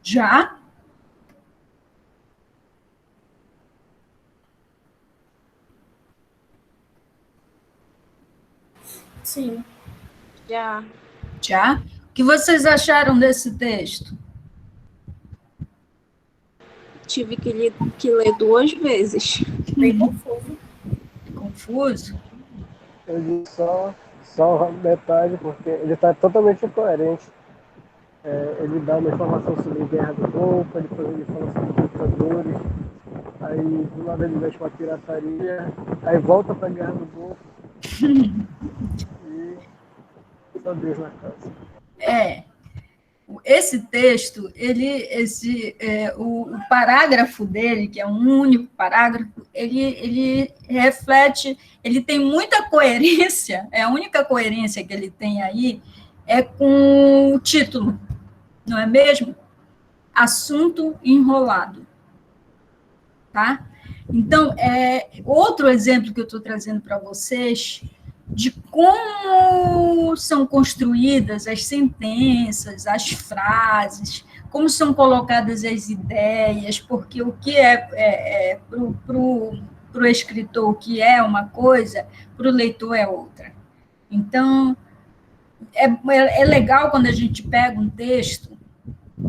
Já? Sim. Já. Já? O que vocês acharam desse texto? Tive que ler 2 vezes. Bem confuso. Confuso? Eu li só metade, porque ele está totalmente incoerente. Ele dá uma informação sobre a guerra do Golfo, depois ele fala sobre computadores, aí do lado ele mexe com a pirataria, aí volta para a guerra do Golfo e só Deus na casa. Esse texto, o parágrafo dele, que é um único parágrafo, ele reflete, ele tem muita coerência, a única coerência que ele tem aí é com o título, não é mesmo? Assunto enrolado. Tá? Então, outro exemplo que eu estou trazendo para vocês de como são construídas as sentenças, as frases, como são colocadas as ideias, porque o que para o escritor o que é uma coisa, para o leitor é outra. Então, é legal quando a gente pega um texto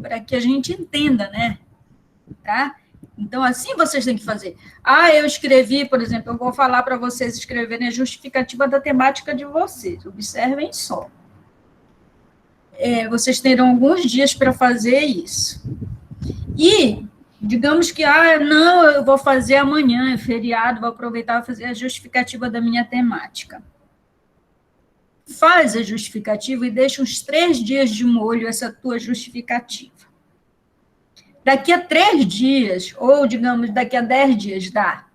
para que a gente entenda, né? Tá? Então, assim vocês têm que fazer. Eu escrevi, por exemplo, eu vou falar para vocês escreverem a justificativa da temática de vocês. Observem só. Vocês terão alguns dias para fazer isso. E, digamos que, não, eu vou fazer amanhã, é feriado, vou aproveitar e fazer a justificativa da minha temática. Faz a justificativa e deixa uns 3 dias de molho essa tua justificativa. Daqui a 3 dias, ou, digamos, daqui a 10 dias, dá,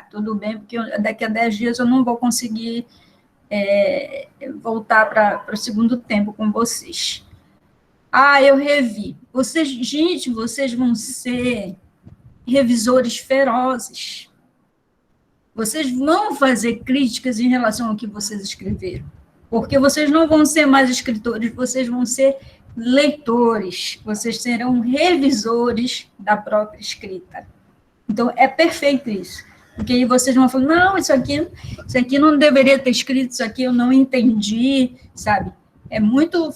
tudo bem, porque daqui a 10 dias eu não vou conseguir voltar para o segundo tempo com vocês. Eu revi. Vocês vão ser revisores ferozes. Vocês vão fazer críticas em relação ao que vocês escreveram, porque vocês não vão ser mais escritores, vocês vão ser leitores, vocês serão revisores da própria escrita. Então, é perfeito isso. Porque aí vocês vão falar, não, isso aqui não deveria ter escrito, isso aqui eu não entendi, sabe?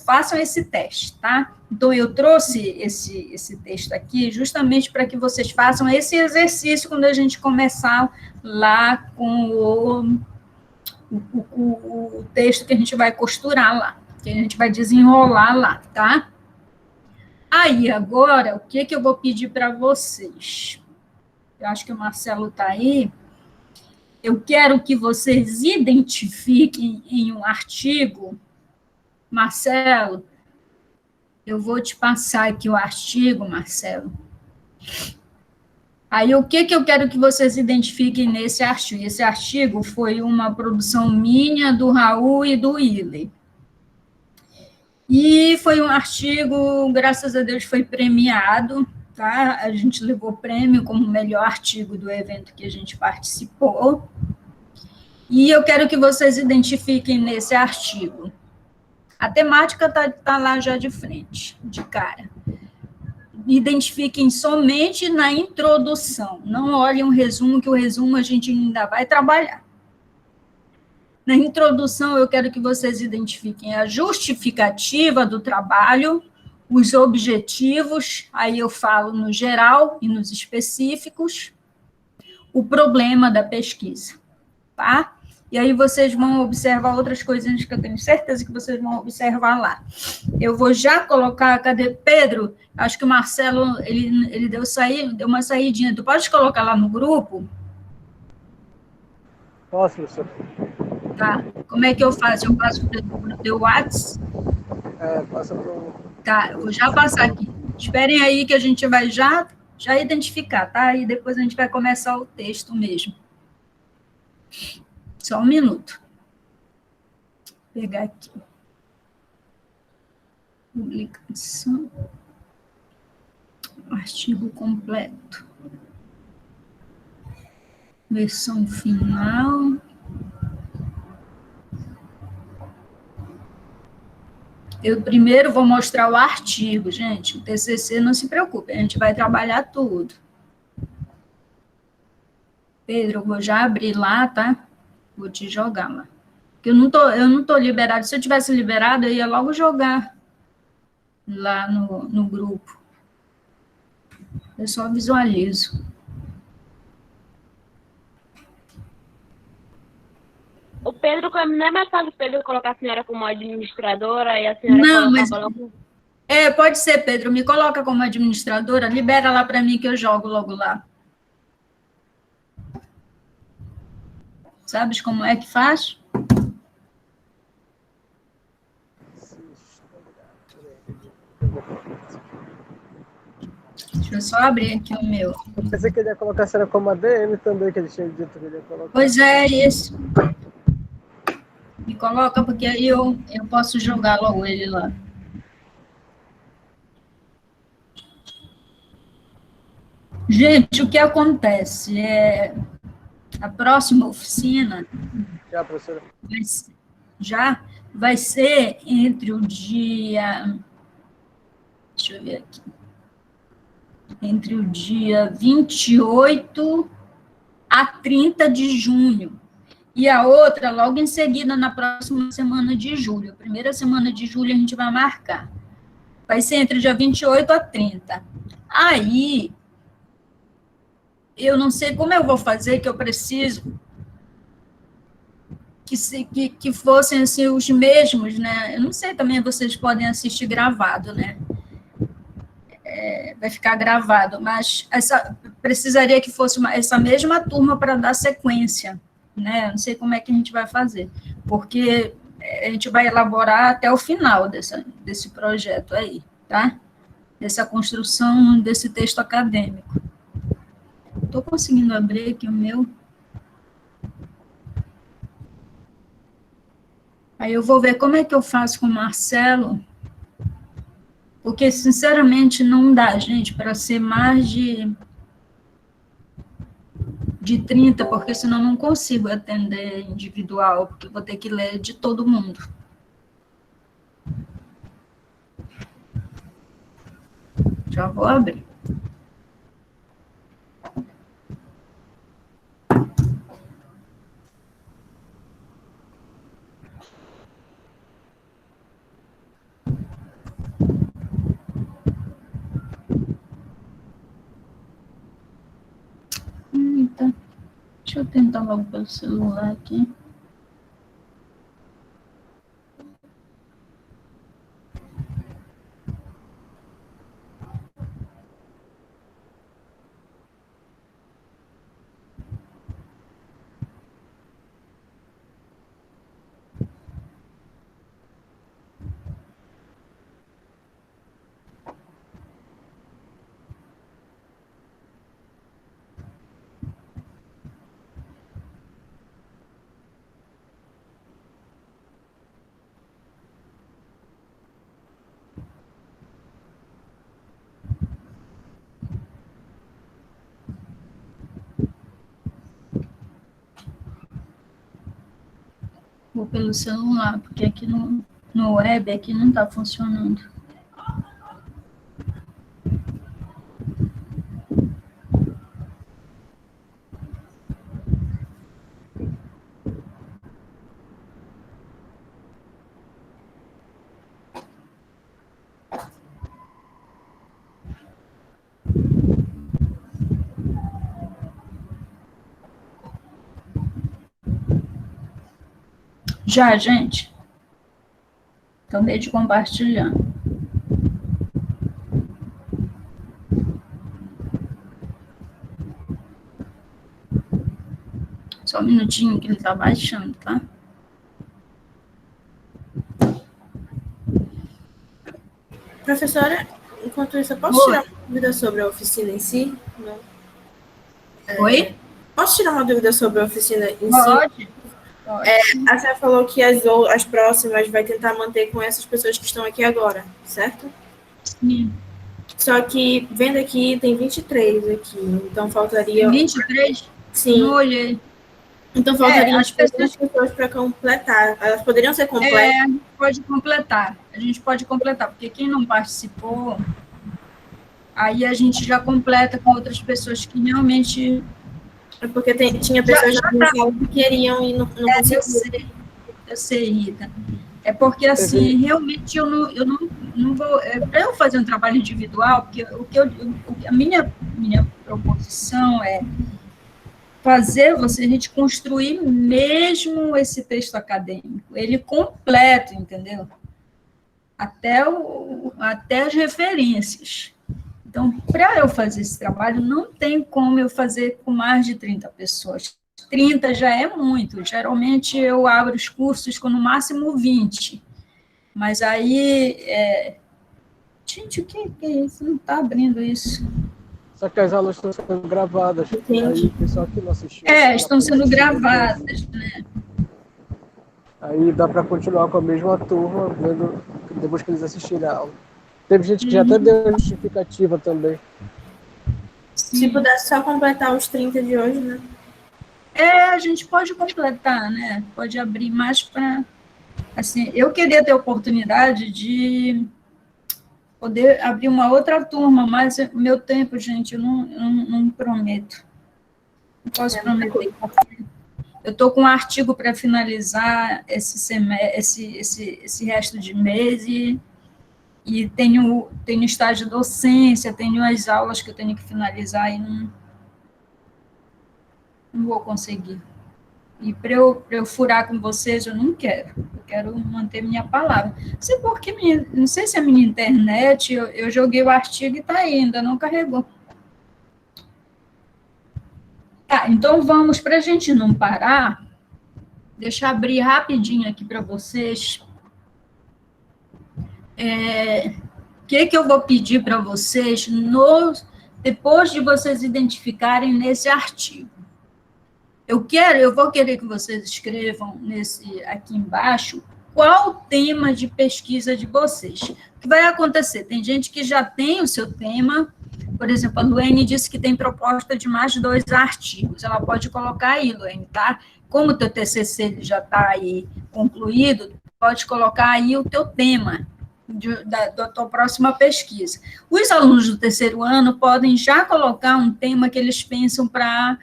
Façam esse teste, tá? Então, eu trouxe esse texto aqui justamente para que vocês façam esse exercício quando a gente começar lá com o texto que a gente vai costurar lá, que a gente vai desenrolar lá, tá? Aí, agora, o que eu vou pedir para vocês? Eu acho que o Marcelo está aí. Eu quero que vocês identifiquem em um artigo. Marcelo, eu vou te passar aqui o artigo, Marcelo. Aí, o que eu quero que vocês identifiquem nesse artigo? Esse artigo foi uma produção minha, do Raul e do Willy. E foi um artigo, graças a Deus, foi premiado, tá? A gente levou prêmio como melhor artigo do evento que a gente participou. E eu quero que vocês identifiquem nesse artigo. A temática tá lá já de frente, de cara. Identifiquem somente na introdução. Não olhem o resumo, que o resumo a gente ainda vai trabalhar. Na introdução, eu quero que vocês identifiquem a justificativa do trabalho, os objetivos, aí eu falo no geral e nos específicos, o problema da pesquisa, tá? E aí vocês vão observar outras coisinhas que eu tenho certeza que vocês vão observar lá. Eu vou já colocar, cadê Pedro? Acho que o Marcelo, ele deu uma saidinha. Tu pode colocar lá no grupo? Posso, professor? Tá. Como é que eu faço? Eu passo pelo teu WhatsApp? Passa para o... Tá, eu vou já passar aqui. Esperem aí que a gente vai já identificar, tá? E depois a gente vai começar o texto mesmo. Só um minuto. Vou pegar aqui. Publicação. Artigo completo. Versão final. Eu primeiro vou mostrar o artigo, gente. O TCC, não se preocupe, a gente vai trabalhar tudo. Pedro, eu vou já abrir lá, tá? Vou te jogar lá. Porque eu não tô liberado. Se eu tivesse liberado, eu ia logo jogar lá no grupo. Eu só visualizo. O Pedro, não é mais fácil o Pedro colocar a senhora como administradora e a senhora Não, mas... logo... pode ser, Pedro. Me coloca como administradora, libera lá para mim que eu jogo logo lá. Sabes como é que faz? Deixa eu só abrir aqui o meu. Eu pensei que ele ia colocar a senhora como ADM também, que ele tinha dito que ele ia colocar. Pois é, isso. Me coloca, porque aí eu posso jogar logo ele lá. Gente, o que acontece? A próxima oficina Já, professora. vai ser entre o dia... Deixa eu ver aqui. Entre o dia 28 a 30 de junho. E a outra, logo em seguida, na próxima semana de julho. A primeira semana de julho a gente vai marcar. Vai ser entre o dia 28 a 30. Aí, eu não sei como eu vou fazer, que eu preciso que fossem assim, os mesmos, né? Eu não sei também, vocês podem assistir gravado, né? Vai ficar gravado, mas precisaria que fosse essa mesma turma para dar sequência, né? Não sei como é que a gente vai fazer, porque a gente vai elaborar até o final desse projeto aí, tá? Dessa construção desse texto acadêmico. Estou conseguindo abrir aqui o meu. Aí eu vou ver como é que eu faço com o Marcelo, porque, sinceramente, não dá, gente, para ser mais de 30, porque senão eu não consigo atender individual, porque eu vou ter que ler de todo mundo. Já vou abrir. Eita. Deixa eu tentar logo pelo celular aqui. Vou pelo celular, porque aqui no web aqui não está funcionando. Já, gente. Acabei de compartilhar. Só um minutinho que ele está baixando, tá? Professora, enquanto isso, eu posso tirar uma dúvida sobre a oficina em si? Não. Oi? Posso tirar uma dúvida sobre a oficina em si? Pode. A senhora falou que as próximas vai tentar manter com essas pessoas que estão aqui agora, certo? Sim. Só que, vendo aqui, tem 23 aqui, então faltaria... 23? Sim. Não olhei. Então faltariam as pessoas para completar. Elas poderiam ser completas? A gente pode completar. A gente pode completar, porque quem não participou, aí a gente já completa com outras pessoas que realmente... É porque tinha pessoas na sala que queriam e não conseguiam. Eu sei, Rita. É porque, assim, realmente eu não vou... Para eu fazer um trabalho individual, porque a minha proposição é fazer a gente construir mesmo esse texto acadêmico, ele completo, entendeu? Até as referências. Então, para eu fazer esse trabalho, não tem como eu fazer com mais de 30 pessoas. 30 já é muito. Geralmente, eu abro os cursos com no máximo 20. Mas aí... Gente, o que é isso? Não está abrindo isso. Só que as aulas estão sendo gravadas. Aí o pessoal que não assistiu... Estão sendo gravadas, né? Aí dá para continuar com a mesma turma, vendo depois que eles assistirem a aula. Teve gente que já até deu justificativa também. Se pudesse só completar os 30 de hoje, né? A gente pode completar, né? Pode abrir mais para... Assim, eu queria ter a oportunidade de poder abrir uma outra turma, mas o meu tempo, gente, eu não prometo. Não posso prometer. Eu estou com um artigo para finalizar esse resto de mês e tenho estágio de docência, tenho as aulas que eu tenho que finalizar e não vou conseguir. E para eu furar com vocês, eu não quero. Eu quero manter minha palavra. Não sei se a minha internet, eu joguei o artigo e está aí, ainda não carregou. Tá, então vamos, para a gente não parar, deixa eu abrir rapidinho aqui para vocês. O que eu vou pedir para vocês depois de vocês identificarem nesse artigo? Eu vou querer que vocês escrevam aqui embaixo qual o tema de pesquisa de vocês. O que vai acontecer? Tem gente que já tem o seu tema, por exemplo, a Luene disse que tem proposta de mais 2 artigos. Ela pode colocar aí, Luene, tá? Como o teu TCC já está aí concluído, pode colocar aí o teu tema da tua próxima pesquisa. Os alunos do 3º ano podem já colocar um tema que eles pensam para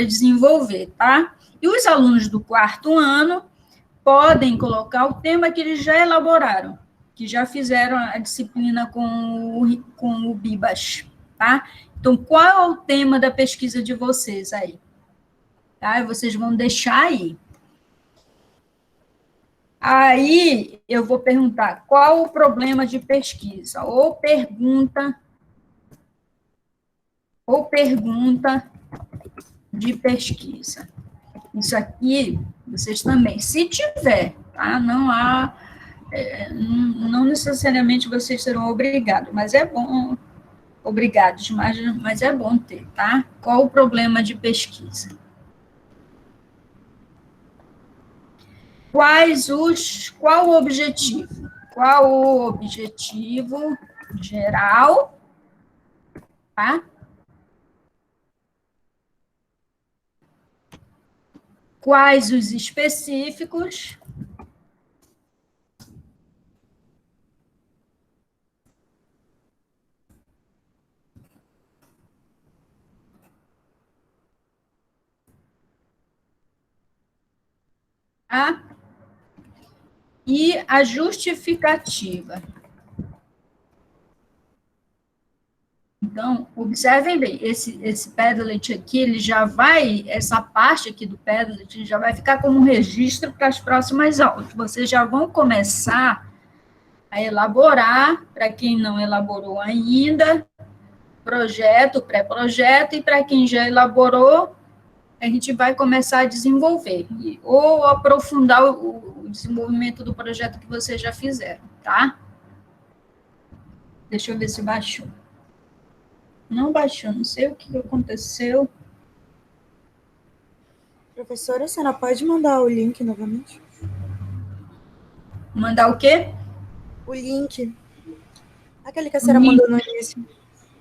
desenvolver, tá? E os alunos do 4º ano podem colocar o tema que eles já elaboraram, que já fizeram a disciplina com o Bibas, tá? Então, qual é o tema da pesquisa de vocês aí? Tá? E vocês vão deixar aí. Aí, eu vou perguntar, qual o problema de pesquisa? Ou pergunta de pesquisa. Isso aqui, vocês também, se tiver, tá? Não necessariamente vocês serão obrigados, mas é bom, mas é bom ter, tá? Qual o problema de pesquisa? Qual o objetivo? Qual o objetivo geral, tá? Quais os específicos tá? E a justificativa. Então, observem bem, esse Padlet aqui, ele já vai, essa parte aqui do Padlet já vai ficar como um registro para as próximas aulas. Vocês já vão começar a elaborar, para quem não elaborou ainda, projeto, pré-projeto, e para quem já elaborou, a gente vai começar a desenvolver, ou aprofundar o desenvolvimento do projeto que vocês já fizeram, tá? Deixa eu ver se baixou. Não baixou, não sei o que aconteceu. Professora, você não pode mandar o link novamente? Mandar o quê? O link. Aquele que a senhora mandou no início.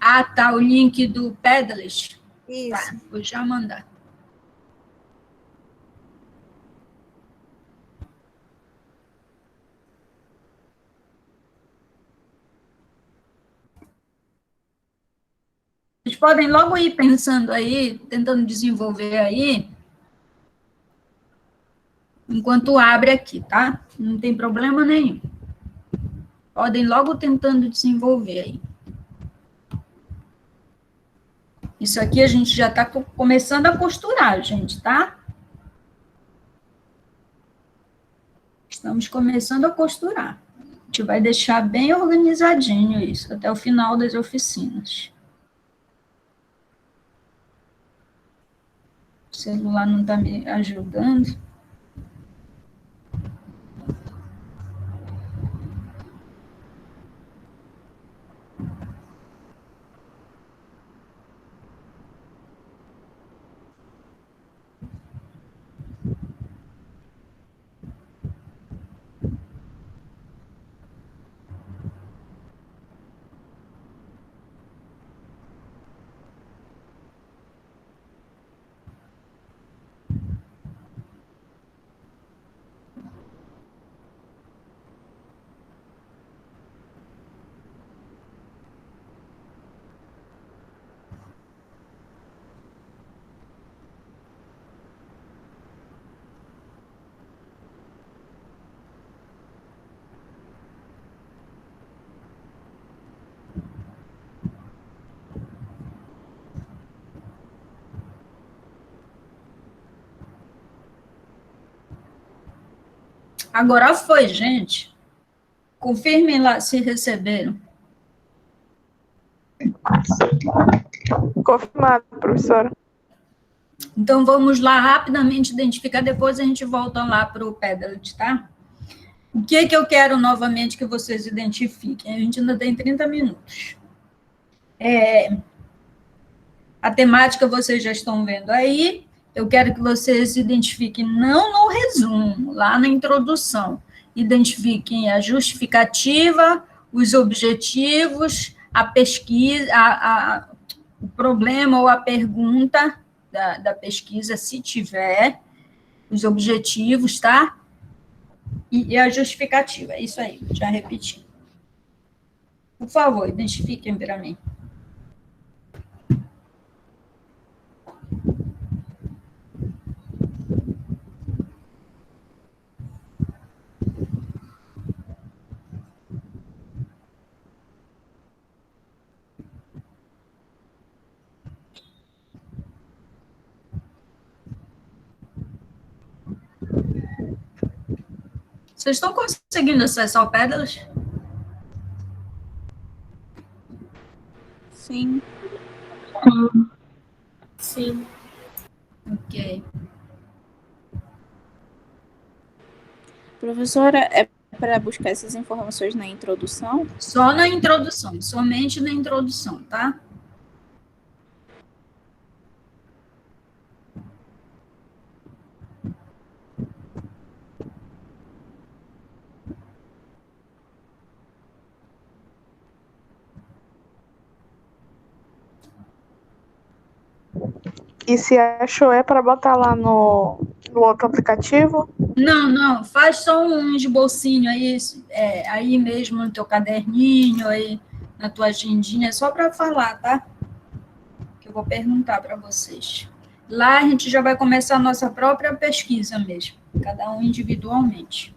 Ah, tá, o link do Padlet. Isso. Tá, vou já mandar. Vocês podem logo ir pensando aí, tentando desenvolver aí, enquanto abre aqui, tá? Não tem problema nenhum. Podem logo tentando desenvolver aí. Isso aqui a gente já está começando a costurar, gente, tá? Estamos começando a costurar. A gente vai deixar bem organizadinho isso, até o final das oficinas. O celular não está me ajudando. Agora foi, gente. Confirmem lá se receberam. Confirmado, professora. Então, vamos lá rapidamente identificar, depois a gente volta lá para o Padlet, tá? O que eu quero novamente que vocês identifiquem? A gente ainda tem 30 minutos. A temática vocês já estão vendo aí. Eu quero que vocês identifiquem, não no resumo, lá na introdução. Identifiquem a justificativa, os objetivos, a pesquisa, o problema ou a pergunta da pesquisa, se tiver, os objetivos, tá? E a justificativa, é isso aí, já repeti. Por favor, identifiquem para mim. Vocês estão conseguindo acessar o Padlet? Sim. Sim. Ok. Professora, é para buscar essas informações na introdução? Só na introdução, somente na introdução, tá? E se achou é para botar lá no outro aplicativo? Não, faz só um esbocinho aí, aí mesmo no teu caderninho, aí na tua agendinha, só para falar, tá? Que eu vou perguntar para vocês. Lá a gente já vai começar a nossa própria pesquisa mesmo. cada um individualmente.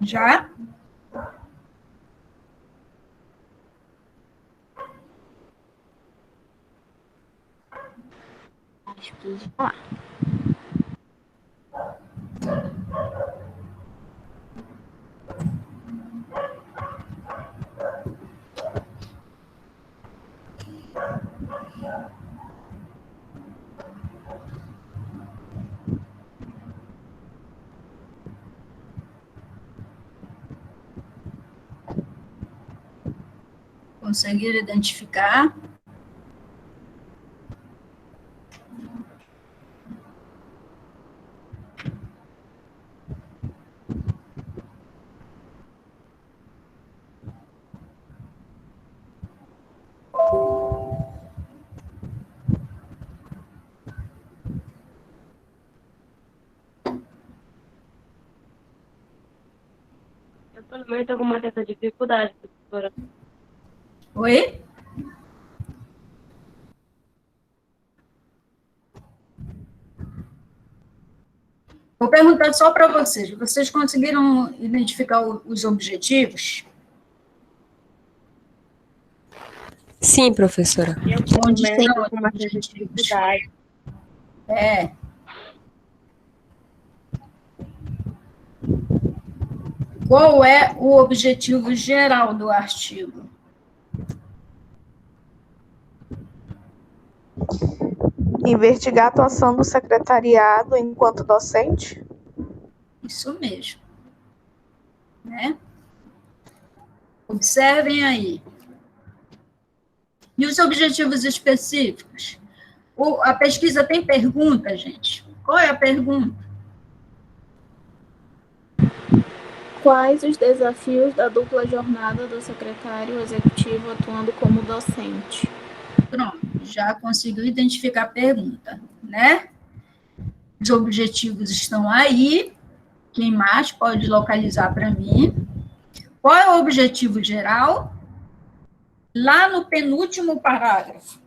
Já? Acho que já. Conseguiram identificar? Eu, pelo menos, tô com uma certa dificuldade, professora. Oi? Vou perguntar só para vocês. Vocês conseguiram identificar os objetivos? Sim, professora. Onde Também estão tô com uma os objetivos? dificuldade. É. Qual é o objetivo geral do artigo? Investigar a atuação do secretariado enquanto docente? Isso mesmo. Né? Observem aí. E os objetivos específicos? A pesquisa tem pergunta, gente? Qual é a pergunta? Quais os desafios da dupla jornada do secretário executivo atuando como docente? Pronto, já conseguiu identificar a pergunta, né? Os objetivos estão aí. Quem mais pode localizar para mim? Qual é o objetivo geral? Lá no penúltimo parágrafo.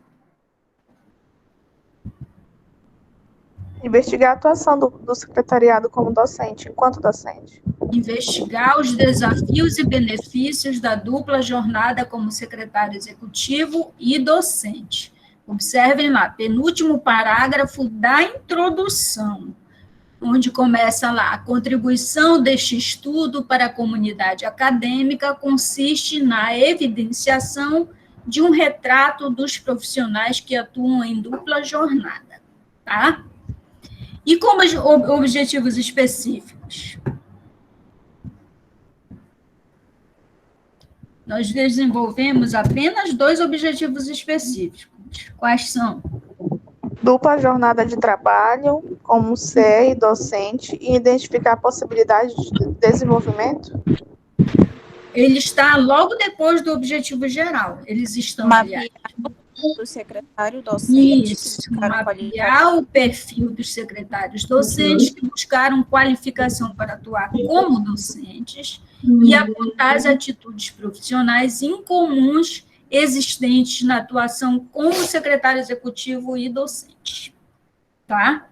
Investigar a atuação do secretariado como docente, enquanto docente. Investigar os desafios e benefícios da dupla jornada como secretário executivo e docente. Observem lá, penúltimo parágrafo da introdução, onde começa lá, a contribuição deste estudo para a comunidade acadêmica consiste na evidenciação de um retrato dos profissionais que atuam em dupla jornada, tá? E como objetivos específicos? Nós desenvolvemos apenas 2 objetivos específicos. Quais são? Dupla jornada de trabalho, como ser e docente, e identificar possibilidades de desenvolvimento? Ele está logo depois do objetivo geral. Eles estão, aliás, Do secretário docente. isso, mapear o perfil dos secretários docentes que buscaram qualificação para atuar como docentes e apontar as atitudes profissionais incomuns existentes na atuação como secretário executivo e docente. Tá?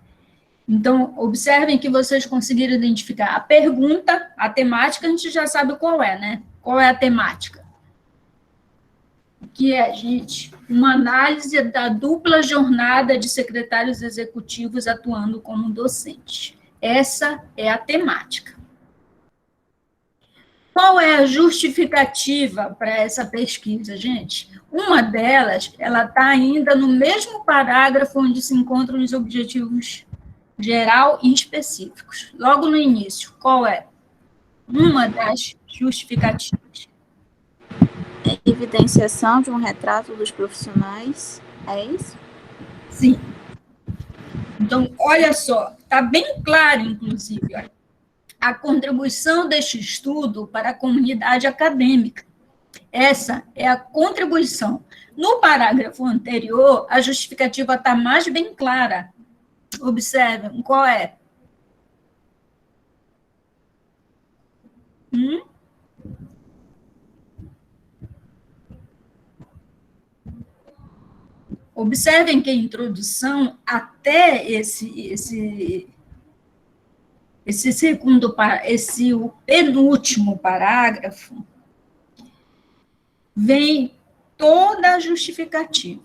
Então, observem que vocês conseguiram identificar a pergunta, a temática, a gente já sabe qual é, né? Qual é a temática? Que é, gente, uma análise da dupla jornada de secretários executivos atuando como docentes. Essa é a temática. Qual é a justificativa para essa pesquisa, gente? Uma delas, ela está ainda no mesmo parágrafo onde se encontram os objetivos geral e específicos. Logo no início, qual é? Uma das justificativas. Evidenciação de um retrato dos profissionais, é isso? Sim. Então, olha só, está bem claro, inclusive, olha, a contribuição deste estudo para a comunidade acadêmica. Essa é a contribuição. No parágrafo anterior, a justificativa está mais bem clara. Observem, qual é? Observem que a introdução até o penúltimo parágrafo vem toda a justificativa,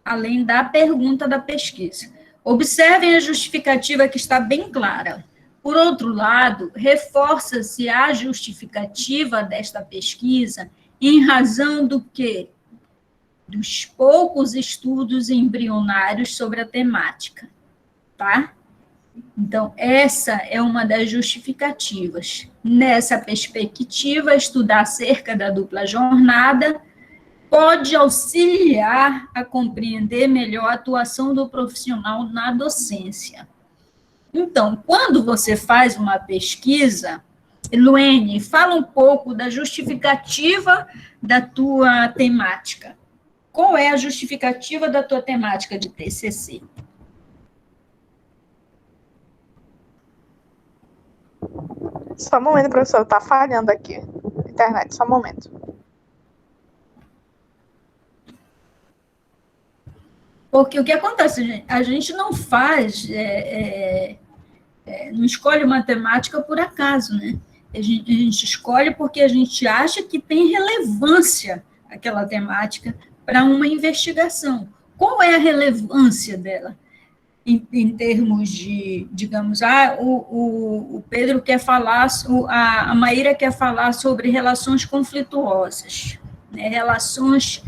além da pergunta da pesquisa. Observem a justificativa que está bem clara. Por outro lado, reforça-se a justificativa desta pesquisa em razão do quê? Dos poucos estudos embrionários sobre a temática, tá? Então, essa é uma das justificativas. Nessa perspectiva, estudar acerca da dupla jornada pode auxiliar a compreender melhor a atuação do profissional na docência. Então, quando você faz uma pesquisa, Luene, fala um pouco da justificativa da tua temática. Qual é a justificativa da tua temática de TCC? Só um momento, professor, está falhando aqui. Internet, só um momento. Porque o que acontece, gente? A gente não faz não escolhe matemática por acaso, né? A gente escolhe porque a gente acha que tem relevância aquela temática para uma investigação. Qual é a relevância dela? Em termos de, digamos, o Pedro quer falar, a Maíra quer falar sobre relações conflituosas, né? Relações,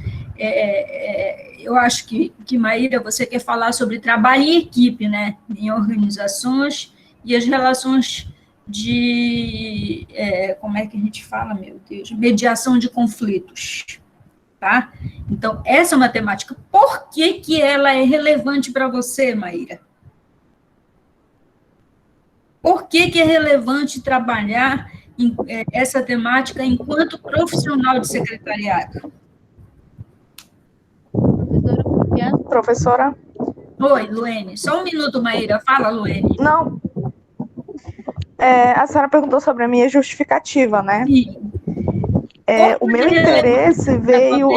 eu acho que Maíra, você quer falar sobre trabalho em equipe, né? Em organizações e as relações de, como é que a gente fala, meu Deus, mediação de conflitos, tá? Então, essa é uma temática. Por que que ela é relevante para você, Maíra? Por que que é relevante trabalhar essa temática enquanto profissional de secretariado? Professora? Oi, Luene. Só um minuto, Maíra. Fala, Luene. Não. A senhora perguntou sobre a minha justificativa, né? Sim. O meu interesse veio...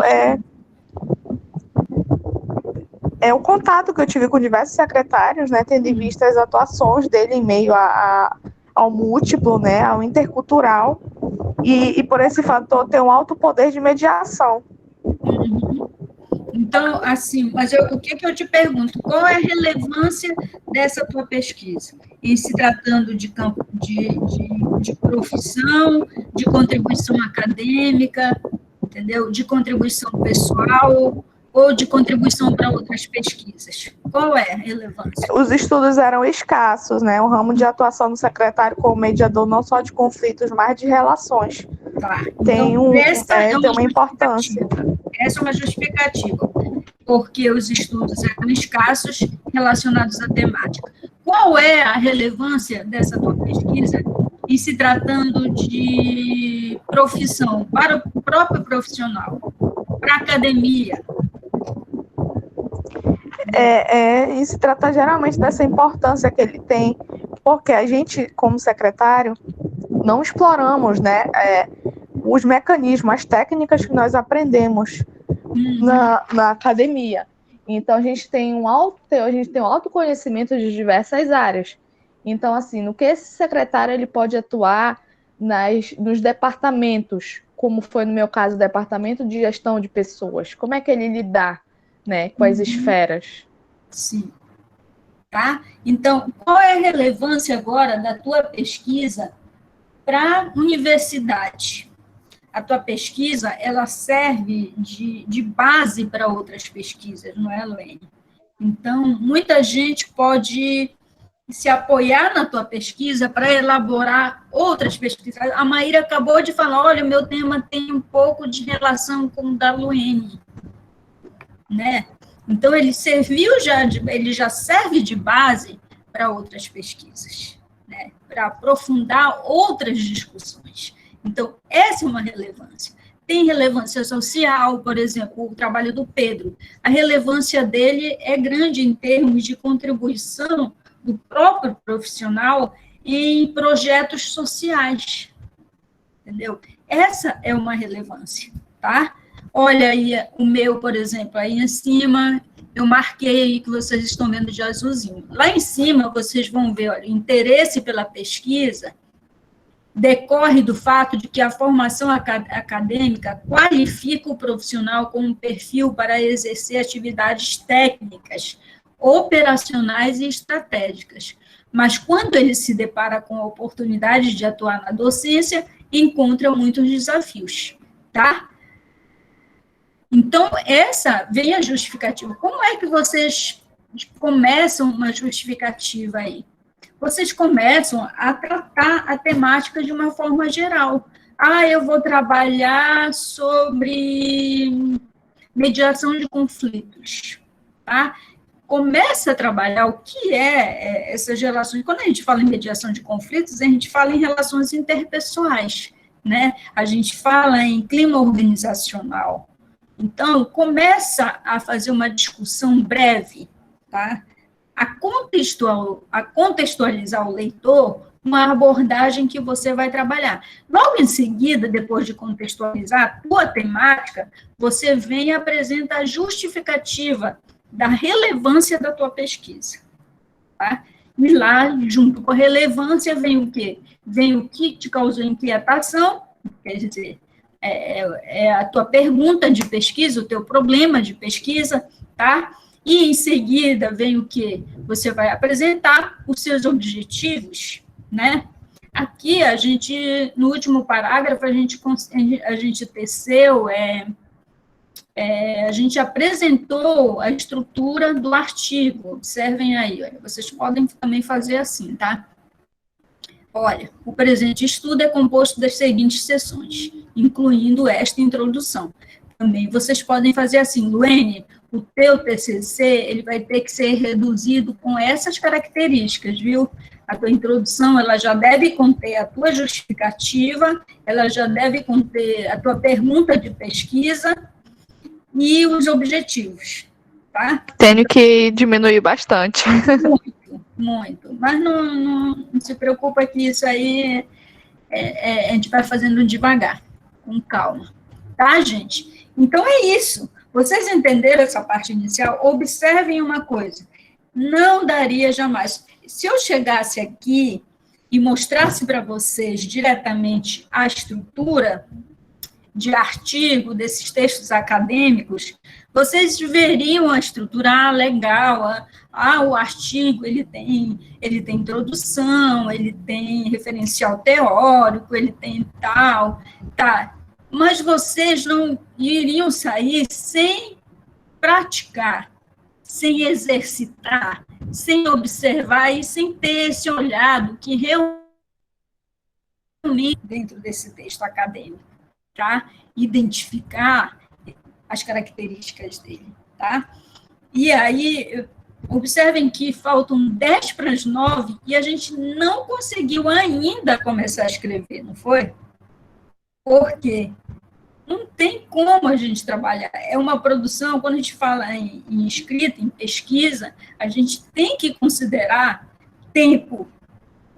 o contato que eu tive com diversos secretários, né, tendo em vista as atuações dele em meio ao múltiplo, né, ao intercultural, e por esse fator ter um alto poder de mediação. Então, assim, mas o que eu te pergunto? Qual é a relevância dessa tua pesquisa? Em se tratando de campo de profissão, de contribuição acadêmica, entendeu? De contribuição pessoal ou de contribuição para outras pesquisas? Qual é a relevância? Os estudos eram escassos, né? O ramo de atuação do secretário como mediador não só de conflitos, mas de relações. Tá. Tem, Então, tem uma importância. Essa é uma justificativa, porque os estudos eram escassos relacionados à temática. Qual é a relevância dessa tua pesquisa em se tratando de profissão, para o próprio profissional, para a academia? E se trata geralmente dessa importância que ele tem, porque a gente, como secretário, não exploramos, né, os mecanismos, as técnicas que nós aprendemos na academia. Então, a gente tem um autoconhecimento de diversas áreas. Então, assim, no que esse secretário ele pode atuar nos departamentos, como foi no meu caso, o departamento de gestão de pessoas, como é que ele lidar, né, com as esferas? Sim. Tá? Então, qual é a relevância agora da tua pesquisa para a universidade? A tua pesquisa, ela serve de base para outras pesquisas, não é, Luene? Então, muita gente pode se apoiar na tua pesquisa para elaborar outras pesquisas. A Maíra acabou de falar, olha, o meu tema tem um pouco de relação com o da Luene, né? Então, ele já serve de base para outras pesquisas, né? Para aprofundar outras discussões. Então, essa é uma relevância. Tem relevância social, por exemplo, o trabalho do Pedro. A relevância dele é grande em termos de contribuição do próprio profissional em projetos sociais. Entendeu? Essa é uma relevância, tá? Olha aí o meu, por exemplo, aí em cima, eu marquei aí que vocês estão vendo de azulzinho. Lá em cima, vocês vão ver, olha, interesse pela pesquisa decorre do fato de que a formação acadêmica qualifica o profissional com um perfil para exercer atividades técnicas, operacionais e estratégicas. Mas quando ele se depara com a oportunidade de atuar na docência, encontra muitos desafios, tá? Então, essa vem a justificativa. Como é que vocês começam uma justificativa aí? Vocês começam a tratar a temática de uma forma geral. Eu vou trabalhar sobre mediação de conflitos, tá? Começa a trabalhar o que essas relações. Quando a gente fala em mediação de conflitos, a gente fala em relações interpessoais, né? A gente fala em clima organizacional. Então, começa a fazer uma discussão breve, tá? A contextualizar o leitor uma abordagem que você vai trabalhar. Logo em seguida, depois de contextualizar a tua temática, você vem e apresenta a justificativa da relevância da tua pesquisa. Tá? E lá, junto com a relevância, vem o quê? Vem o que te causou inquietação, quer dizer, é a tua pergunta de pesquisa, o teu problema de pesquisa, tá? E em seguida vem o quê? Você vai apresentar os seus objetivos, né? Aqui, no último parágrafo, a gente teceu, a gente apresentou a estrutura do artigo. Observem aí, olha, vocês podem também fazer assim, tá? Olha, o presente estudo é composto das seguintes seções, incluindo esta introdução. Também vocês podem fazer assim, Luene, o teu TCC, ele vai ter que ser reduzido com essas características, viu? A tua introdução, ela já deve conter a tua justificativa, ela já deve conter a tua pergunta de pesquisa e os objetivos, tá? Tenho que diminuir bastante. Muito. Mas não se preocupa que isso aí a gente vai fazendo devagar, com calma. Tá, gente? Então é isso. Vocês entenderam essa parte inicial? Observem uma coisa. Não daria jamais. Se eu chegasse aqui e mostrasse para vocês diretamente a estrutura de artigo desses textos acadêmicos, vocês veriam a estrutura legal, o artigo ele tem introdução, ele tem referencial teórico, ele tem tal, tá. Mas vocês não iriam sair sem praticar, sem exercitar, sem observar e sem ter esse olhado que realmente dentro desse texto acadêmico, tá? Identificar as características dele, tá? E aí, observem que faltam 10 para as 9 e a gente não conseguiu ainda começar a escrever, não foi? Por quê? Não tem como a gente trabalhar. É uma produção, quando a gente fala em escrita, em pesquisa, a gente tem que considerar tempo,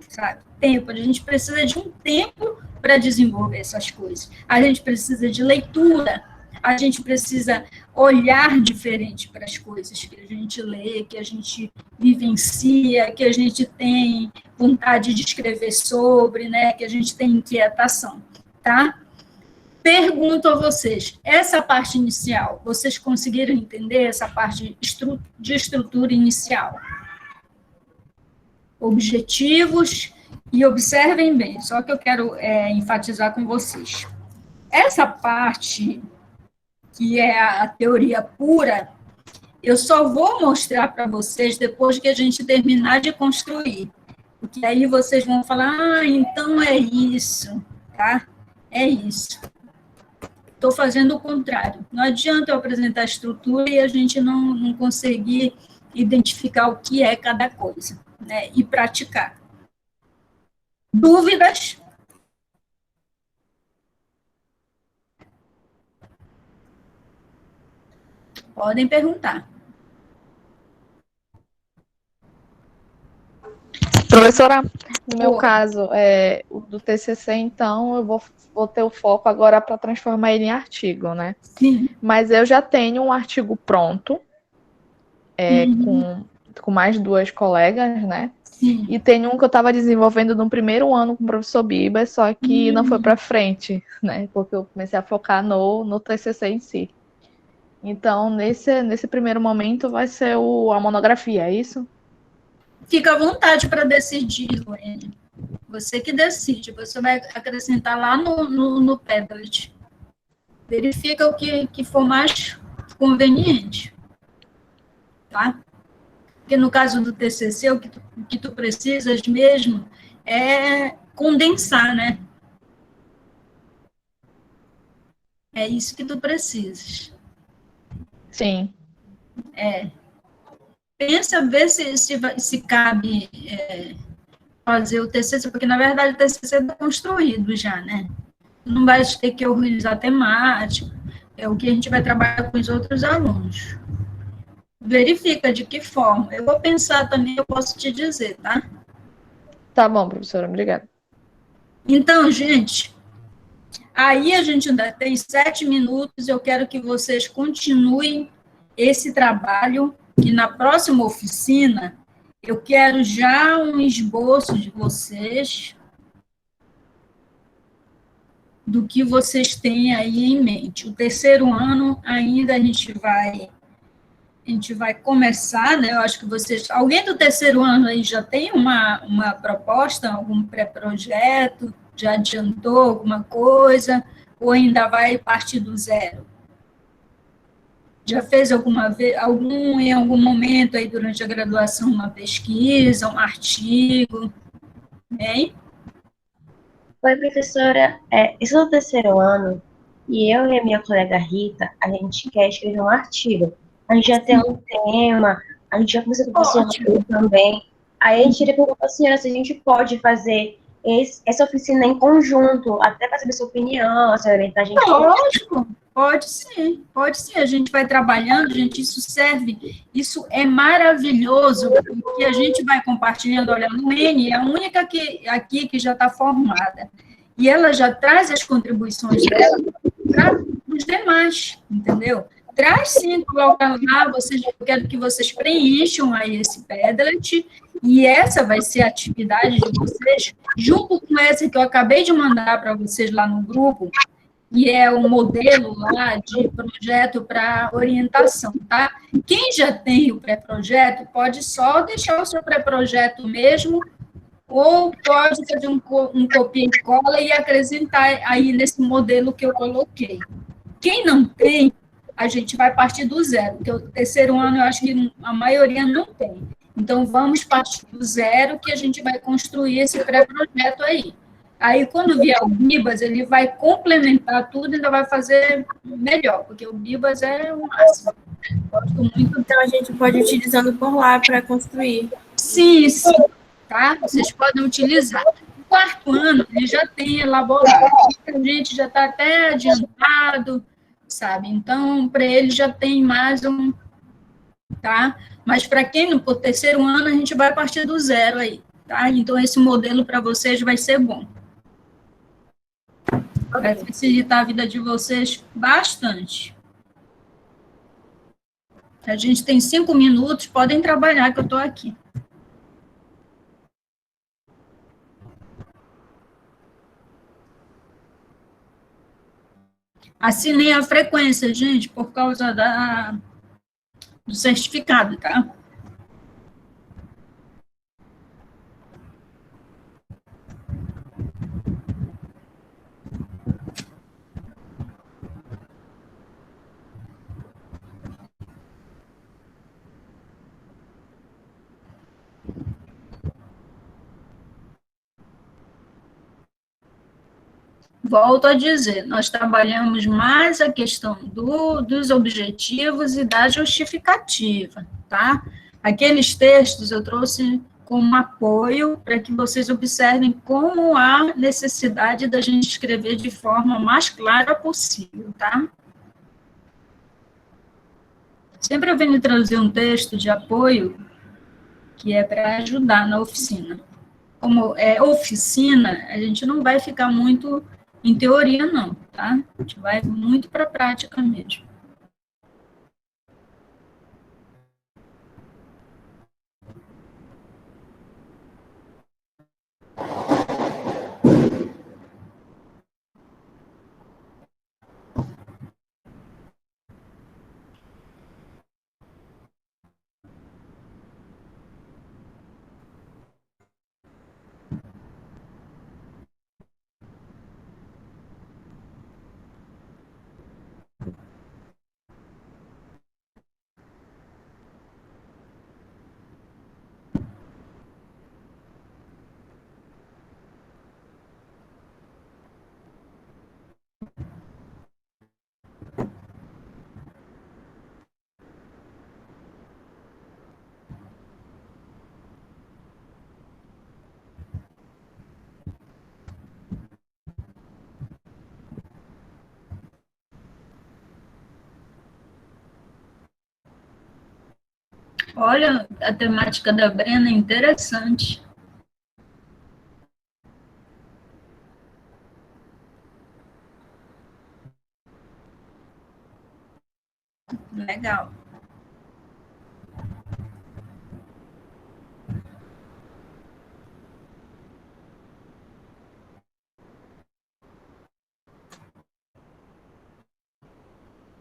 sabe? Tempo. A gente precisa de um tempo para desenvolver essas coisas. A gente precisa de leitura, a gente precisa olhar diferente para as coisas que a gente lê, que a gente vivencia, que a gente tem vontade de escrever sobre, né? Que a gente tem inquietação, tá? Pergunto a vocês, essa parte inicial, vocês conseguiram entender essa parte de estrutura inicial? Objetivos, e observem bem, só que eu quero enfatizar com vocês. Essa parte, que é a teoria pura, eu só vou mostrar para vocês depois que a gente terminar de construir, porque aí vocês vão falar, então é isso, tá? É isso. Estou fazendo o contrário. Não adianta eu apresentar a estrutura e a gente não conseguir identificar o que é cada coisa, né? E praticar. Dúvidas? Podem perguntar. Professora, no meu caso, do TCC, então, eu vou ter o foco agora para transformar ele em artigo, né? Sim. Mas eu já tenho um artigo pronto, com mais 2 colegas, né? Sim. E tem um que eu estava desenvolvendo no primeiro ano com o professor Biba, só que não foi para frente, né? Porque eu comecei a focar no TCC em si. Então, nesse primeiro momento, vai ser a monografia, é isso? Fica à vontade para decidir, Luene. Você que decide. Você vai acrescentar lá no Padlet. Verifica o que for mais conveniente. Tá? Porque no caso do TCC, o que tu precisas mesmo é condensar, né? É isso que tu precisas. Sim. Pensa, vê se cabe fazer o TCC, porque, na verdade, o TCC está construído já, né? Não vai ter que organizar a temática, é o que a gente vai trabalhar com os outros alunos. Verifica de que forma. Eu vou pensar também, eu posso te dizer, tá? Tá bom, professora, obrigada. Então, gente, aí a gente ainda tem 7 minutos, eu quero que vocês continuem esse trabalho, que na próxima oficina Eu quero já um esboço de vocês do que vocês têm aí em mente. O terceiro ano ainda a gente vai começar, né? Eu acho que vocês... Alguém do terceiro ano aí já tem uma proposta, algum pré-projeto? Já adiantou alguma coisa? Ou ainda vai partir do zero? Já fez em algum momento aí durante a graduação uma pesquisa, um artigo, hein? Oi, professora. Esse é o terceiro ano e eu e a minha colega Rita, a gente quer escrever um artigo. A gente já tem um tema, a gente já começou com a professora também. Aí a gente queria perguntar para a senhora se a gente pode fazer essa oficina em conjunto, até para saber sua opinião, a senhora orientar a gente. Lógico, pode sim, pode sim. A gente vai trabalhando, gente, isso é maravilhoso, porque a gente vai compartilhando. Olha, a Luene é a única aqui que já está formada, e ela já traz as contribuições dela para os demais, entendeu? Traz sim, coloca lá, eu quero que vocês preencham aí esse Padlet, e essa vai ser a atividade de vocês, junto com essa que eu acabei de mandar para vocês lá no grupo, e é o modelo lá de projeto para orientação, tá? Quem já tem o pré-projeto, pode só deixar o seu pré-projeto mesmo, ou pode fazer um copia e cola e acrescentar aí nesse modelo que eu coloquei. Quem não tem, a gente vai partir do zero, porque o terceiro ano eu acho que a maioria não tem. Então, vamos partir do zero que a gente vai construir esse pré-projeto aí. Aí, quando vier o Bibas, ele vai complementar tudo e ainda vai fazer melhor, porque o Bibas é o máximo. Gosto muito. Então, a gente pode ir utilizando por lá para construir. Sim, sim, tá? Vocês podem utilizar. O quarto ano, ele já tem elaborado. A gente já está até adiantado, sabe? Então, para ele já tem mais um, tá? Mas para quem no terceiro ano, a gente vai partir do zero aí, tá? Então, esse modelo para vocês vai ser bom. Vai facilitar a vida de vocês bastante. A gente tem 5 minutos, podem trabalhar que eu estou aqui. Assinei a frequência, gente, por causa do certificado, tá? Volto a dizer, nós trabalhamos mais a questão dos objetivos e da justificativa, tá? Aqueles textos eu trouxe como apoio para que vocês observem como há necessidade da gente escrever de forma mais clara possível, tá? Sempre eu venho trazer um texto de apoio que é para ajudar na oficina. Como é oficina, a gente não vai ficar muito em teoria, não, tá? A gente vai muito para a prática mesmo. Olha, a temática da Brena é interessante. Legal.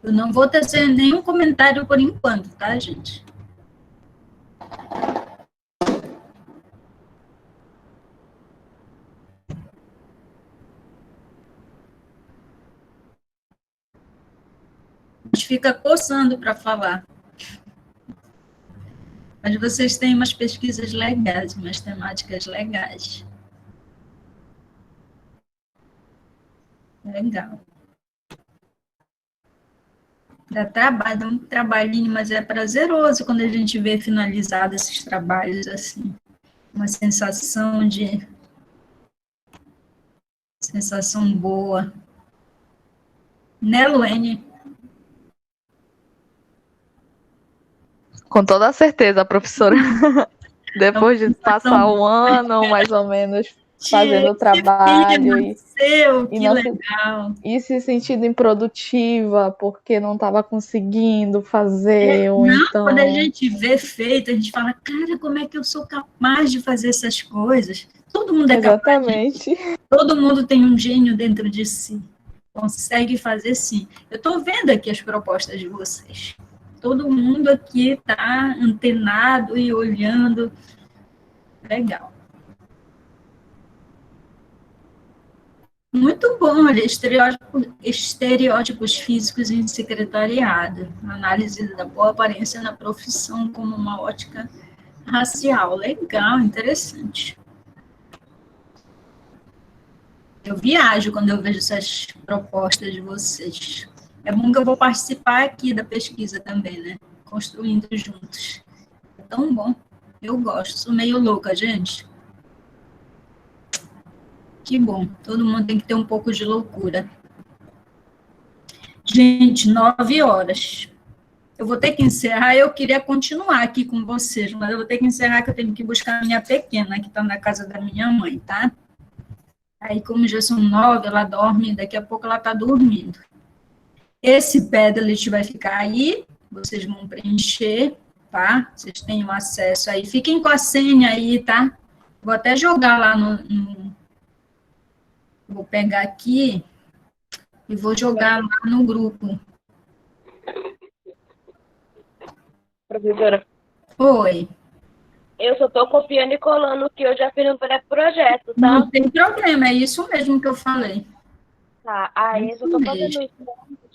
Eu não vou tecer nenhum comentário por enquanto, tá, gente? A gente fica coçando para falar. Mas vocês têm umas pesquisas legais, umas temáticas legais. Legal. Dá trabalho, dá um trabalhinho, mas é prazeroso quando a gente vê finalizados esses trabalhos assim. Uma sensação boa. Né, Luene? Com toda certeza, professora. Depois de passar um ano, mais ou menos, fazendo o trabalho e se sentindo improdutiva porque não estava conseguindo fazer. Então... Quando a gente vê feito, a gente fala, cara, como é que eu sou capaz de fazer essas coisas? Todo mundo é capaz. Exatamente. Todo mundo tem um gênio dentro de si. Consegue fazer sim. Eu estou vendo aqui as propostas de vocês. Todo mundo aqui está antenado e olhando. Legal. Muito bom, olha, estereótipos físicos em secretariado. Análise da boa aparência na profissão como uma ótica racial. Legal, interessante. Eu viajo quando eu vejo essas propostas de vocês. É bom que eu vou participar aqui da pesquisa também, né? Construindo juntos. É tão bom. Eu gosto. Sou meio louca, gente. Que bom. Todo mundo tem que ter um pouco de loucura. Gente, 9 horas. Eu vou ter que encerrar. Eu queria continuar aqui com vocês, mas eu vou ter que encerrar que eu tenho que buscar a minha pequena, que está na casa da minha mãe, tá? Aí, como já são 9, ela dorme, daqui a pouco ela está dormindo. Esse Padlet vai ficar aí, vocês vão preencher, tá? Vocês têm o acesso aí. Fiquem com a senha aí, tá? Vou até jogar lá no... Vou pegar aqui e vou jogar lá no grupo. Professora. Oi. Eu só estou copiando e colando o que eu já fiz no pré-projeto, tá? Não tem problema, é isso mesmo que eu falei. Tá, aí eu só estou fazendo isso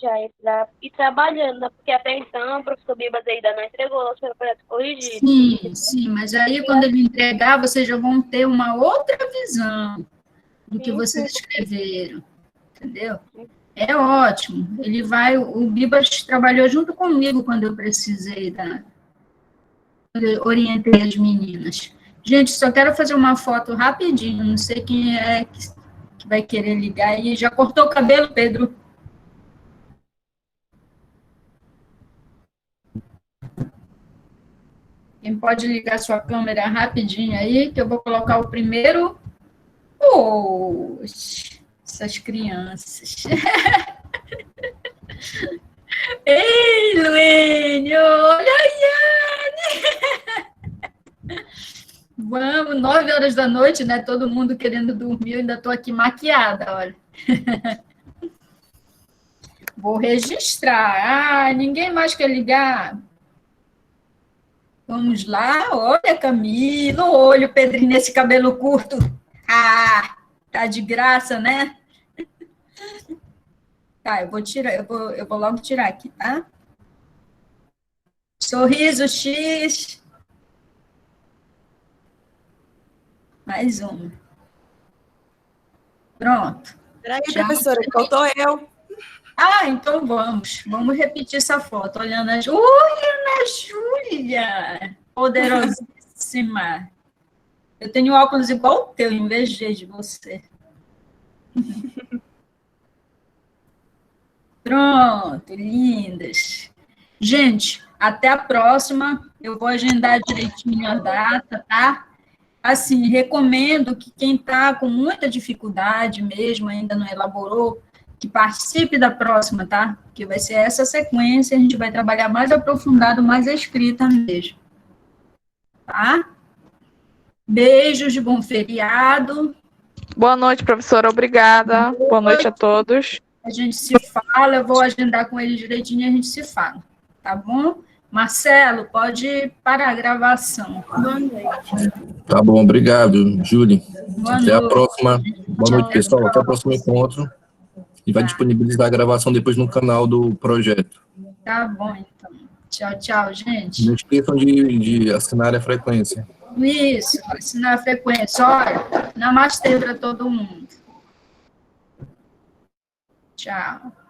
já e trabalhando, né? Porque até então o professor Bibas ainda não entregou o nosso projeto corrigido. Sim, mas aí quando ele entregar, vocês já vão ter uma outra visão do que vocês escreveram, entendeu? É ótimo. O Bibas trabalhou junto comigo quando eu precisei eu orientei as meninas. Gente, só quero fazer uma foto rapidinho, não sei quem é que vai querer ligar aí. Já cortou o cabelo, Pedro? Quem pode ligar sua câmera rapidinho aí, que eu vou colocar o primeiro. Poxa, essas crianças. Ei, Luene, olha a Yane. Vamos, 9 horas da noite, né? Todo mundo querendo dormir, eu ainda estou aqui maquiada, olha. Vou registrar. Ah, ninguém mais quer ligar. Vamos lá, olha, Camila, olha o Pedrinho nesse cabelo curto. Ah, tá de graça, né? Tá, eu vou tirar, eu vou logo tirar aqui, tá? Sorriso X. Mais uma. Pronto. Peraí, professora, faltou eu. Ah, então vamos. Vamos repetir essa foto. Olhando a Júlia. Ana Júlia! Poderosíssima. Eu tenho óculos igual o teu, invejei de você. Pronto, lindas. Gente, até a próxima. Eu vou agendar direitinho a data, tá? Assim, recomendo que quem está com muita dificuldade mesmo, ainda não elaborou, que participe da próxima, tá? Que vai ser essa sequência, a gente vai trabalhar mais aprofundado, mais a escrita mesmo. Tá? Beijos, de bom feriado. Boa noite, professora, obrigada. Boa noite a todos. A gente se fala, eu vou agendar com ele direitinho e a gente se fala, tá bom? Marcelo, pode parar a gravação. Boa noite. Tá bom, obrigado, Júlia. Boa Até a noite. próxima. Boa noite, pessoal. Até o próximo encontro. E vai disponibilizar a gravação depois no canal do projeto. Tá bom, então. Tchau, tchau, gente. Não esqueçam de assinar a frequência. Isso, assinar a frequência. Olha, namastê para todo mundo. Tchau.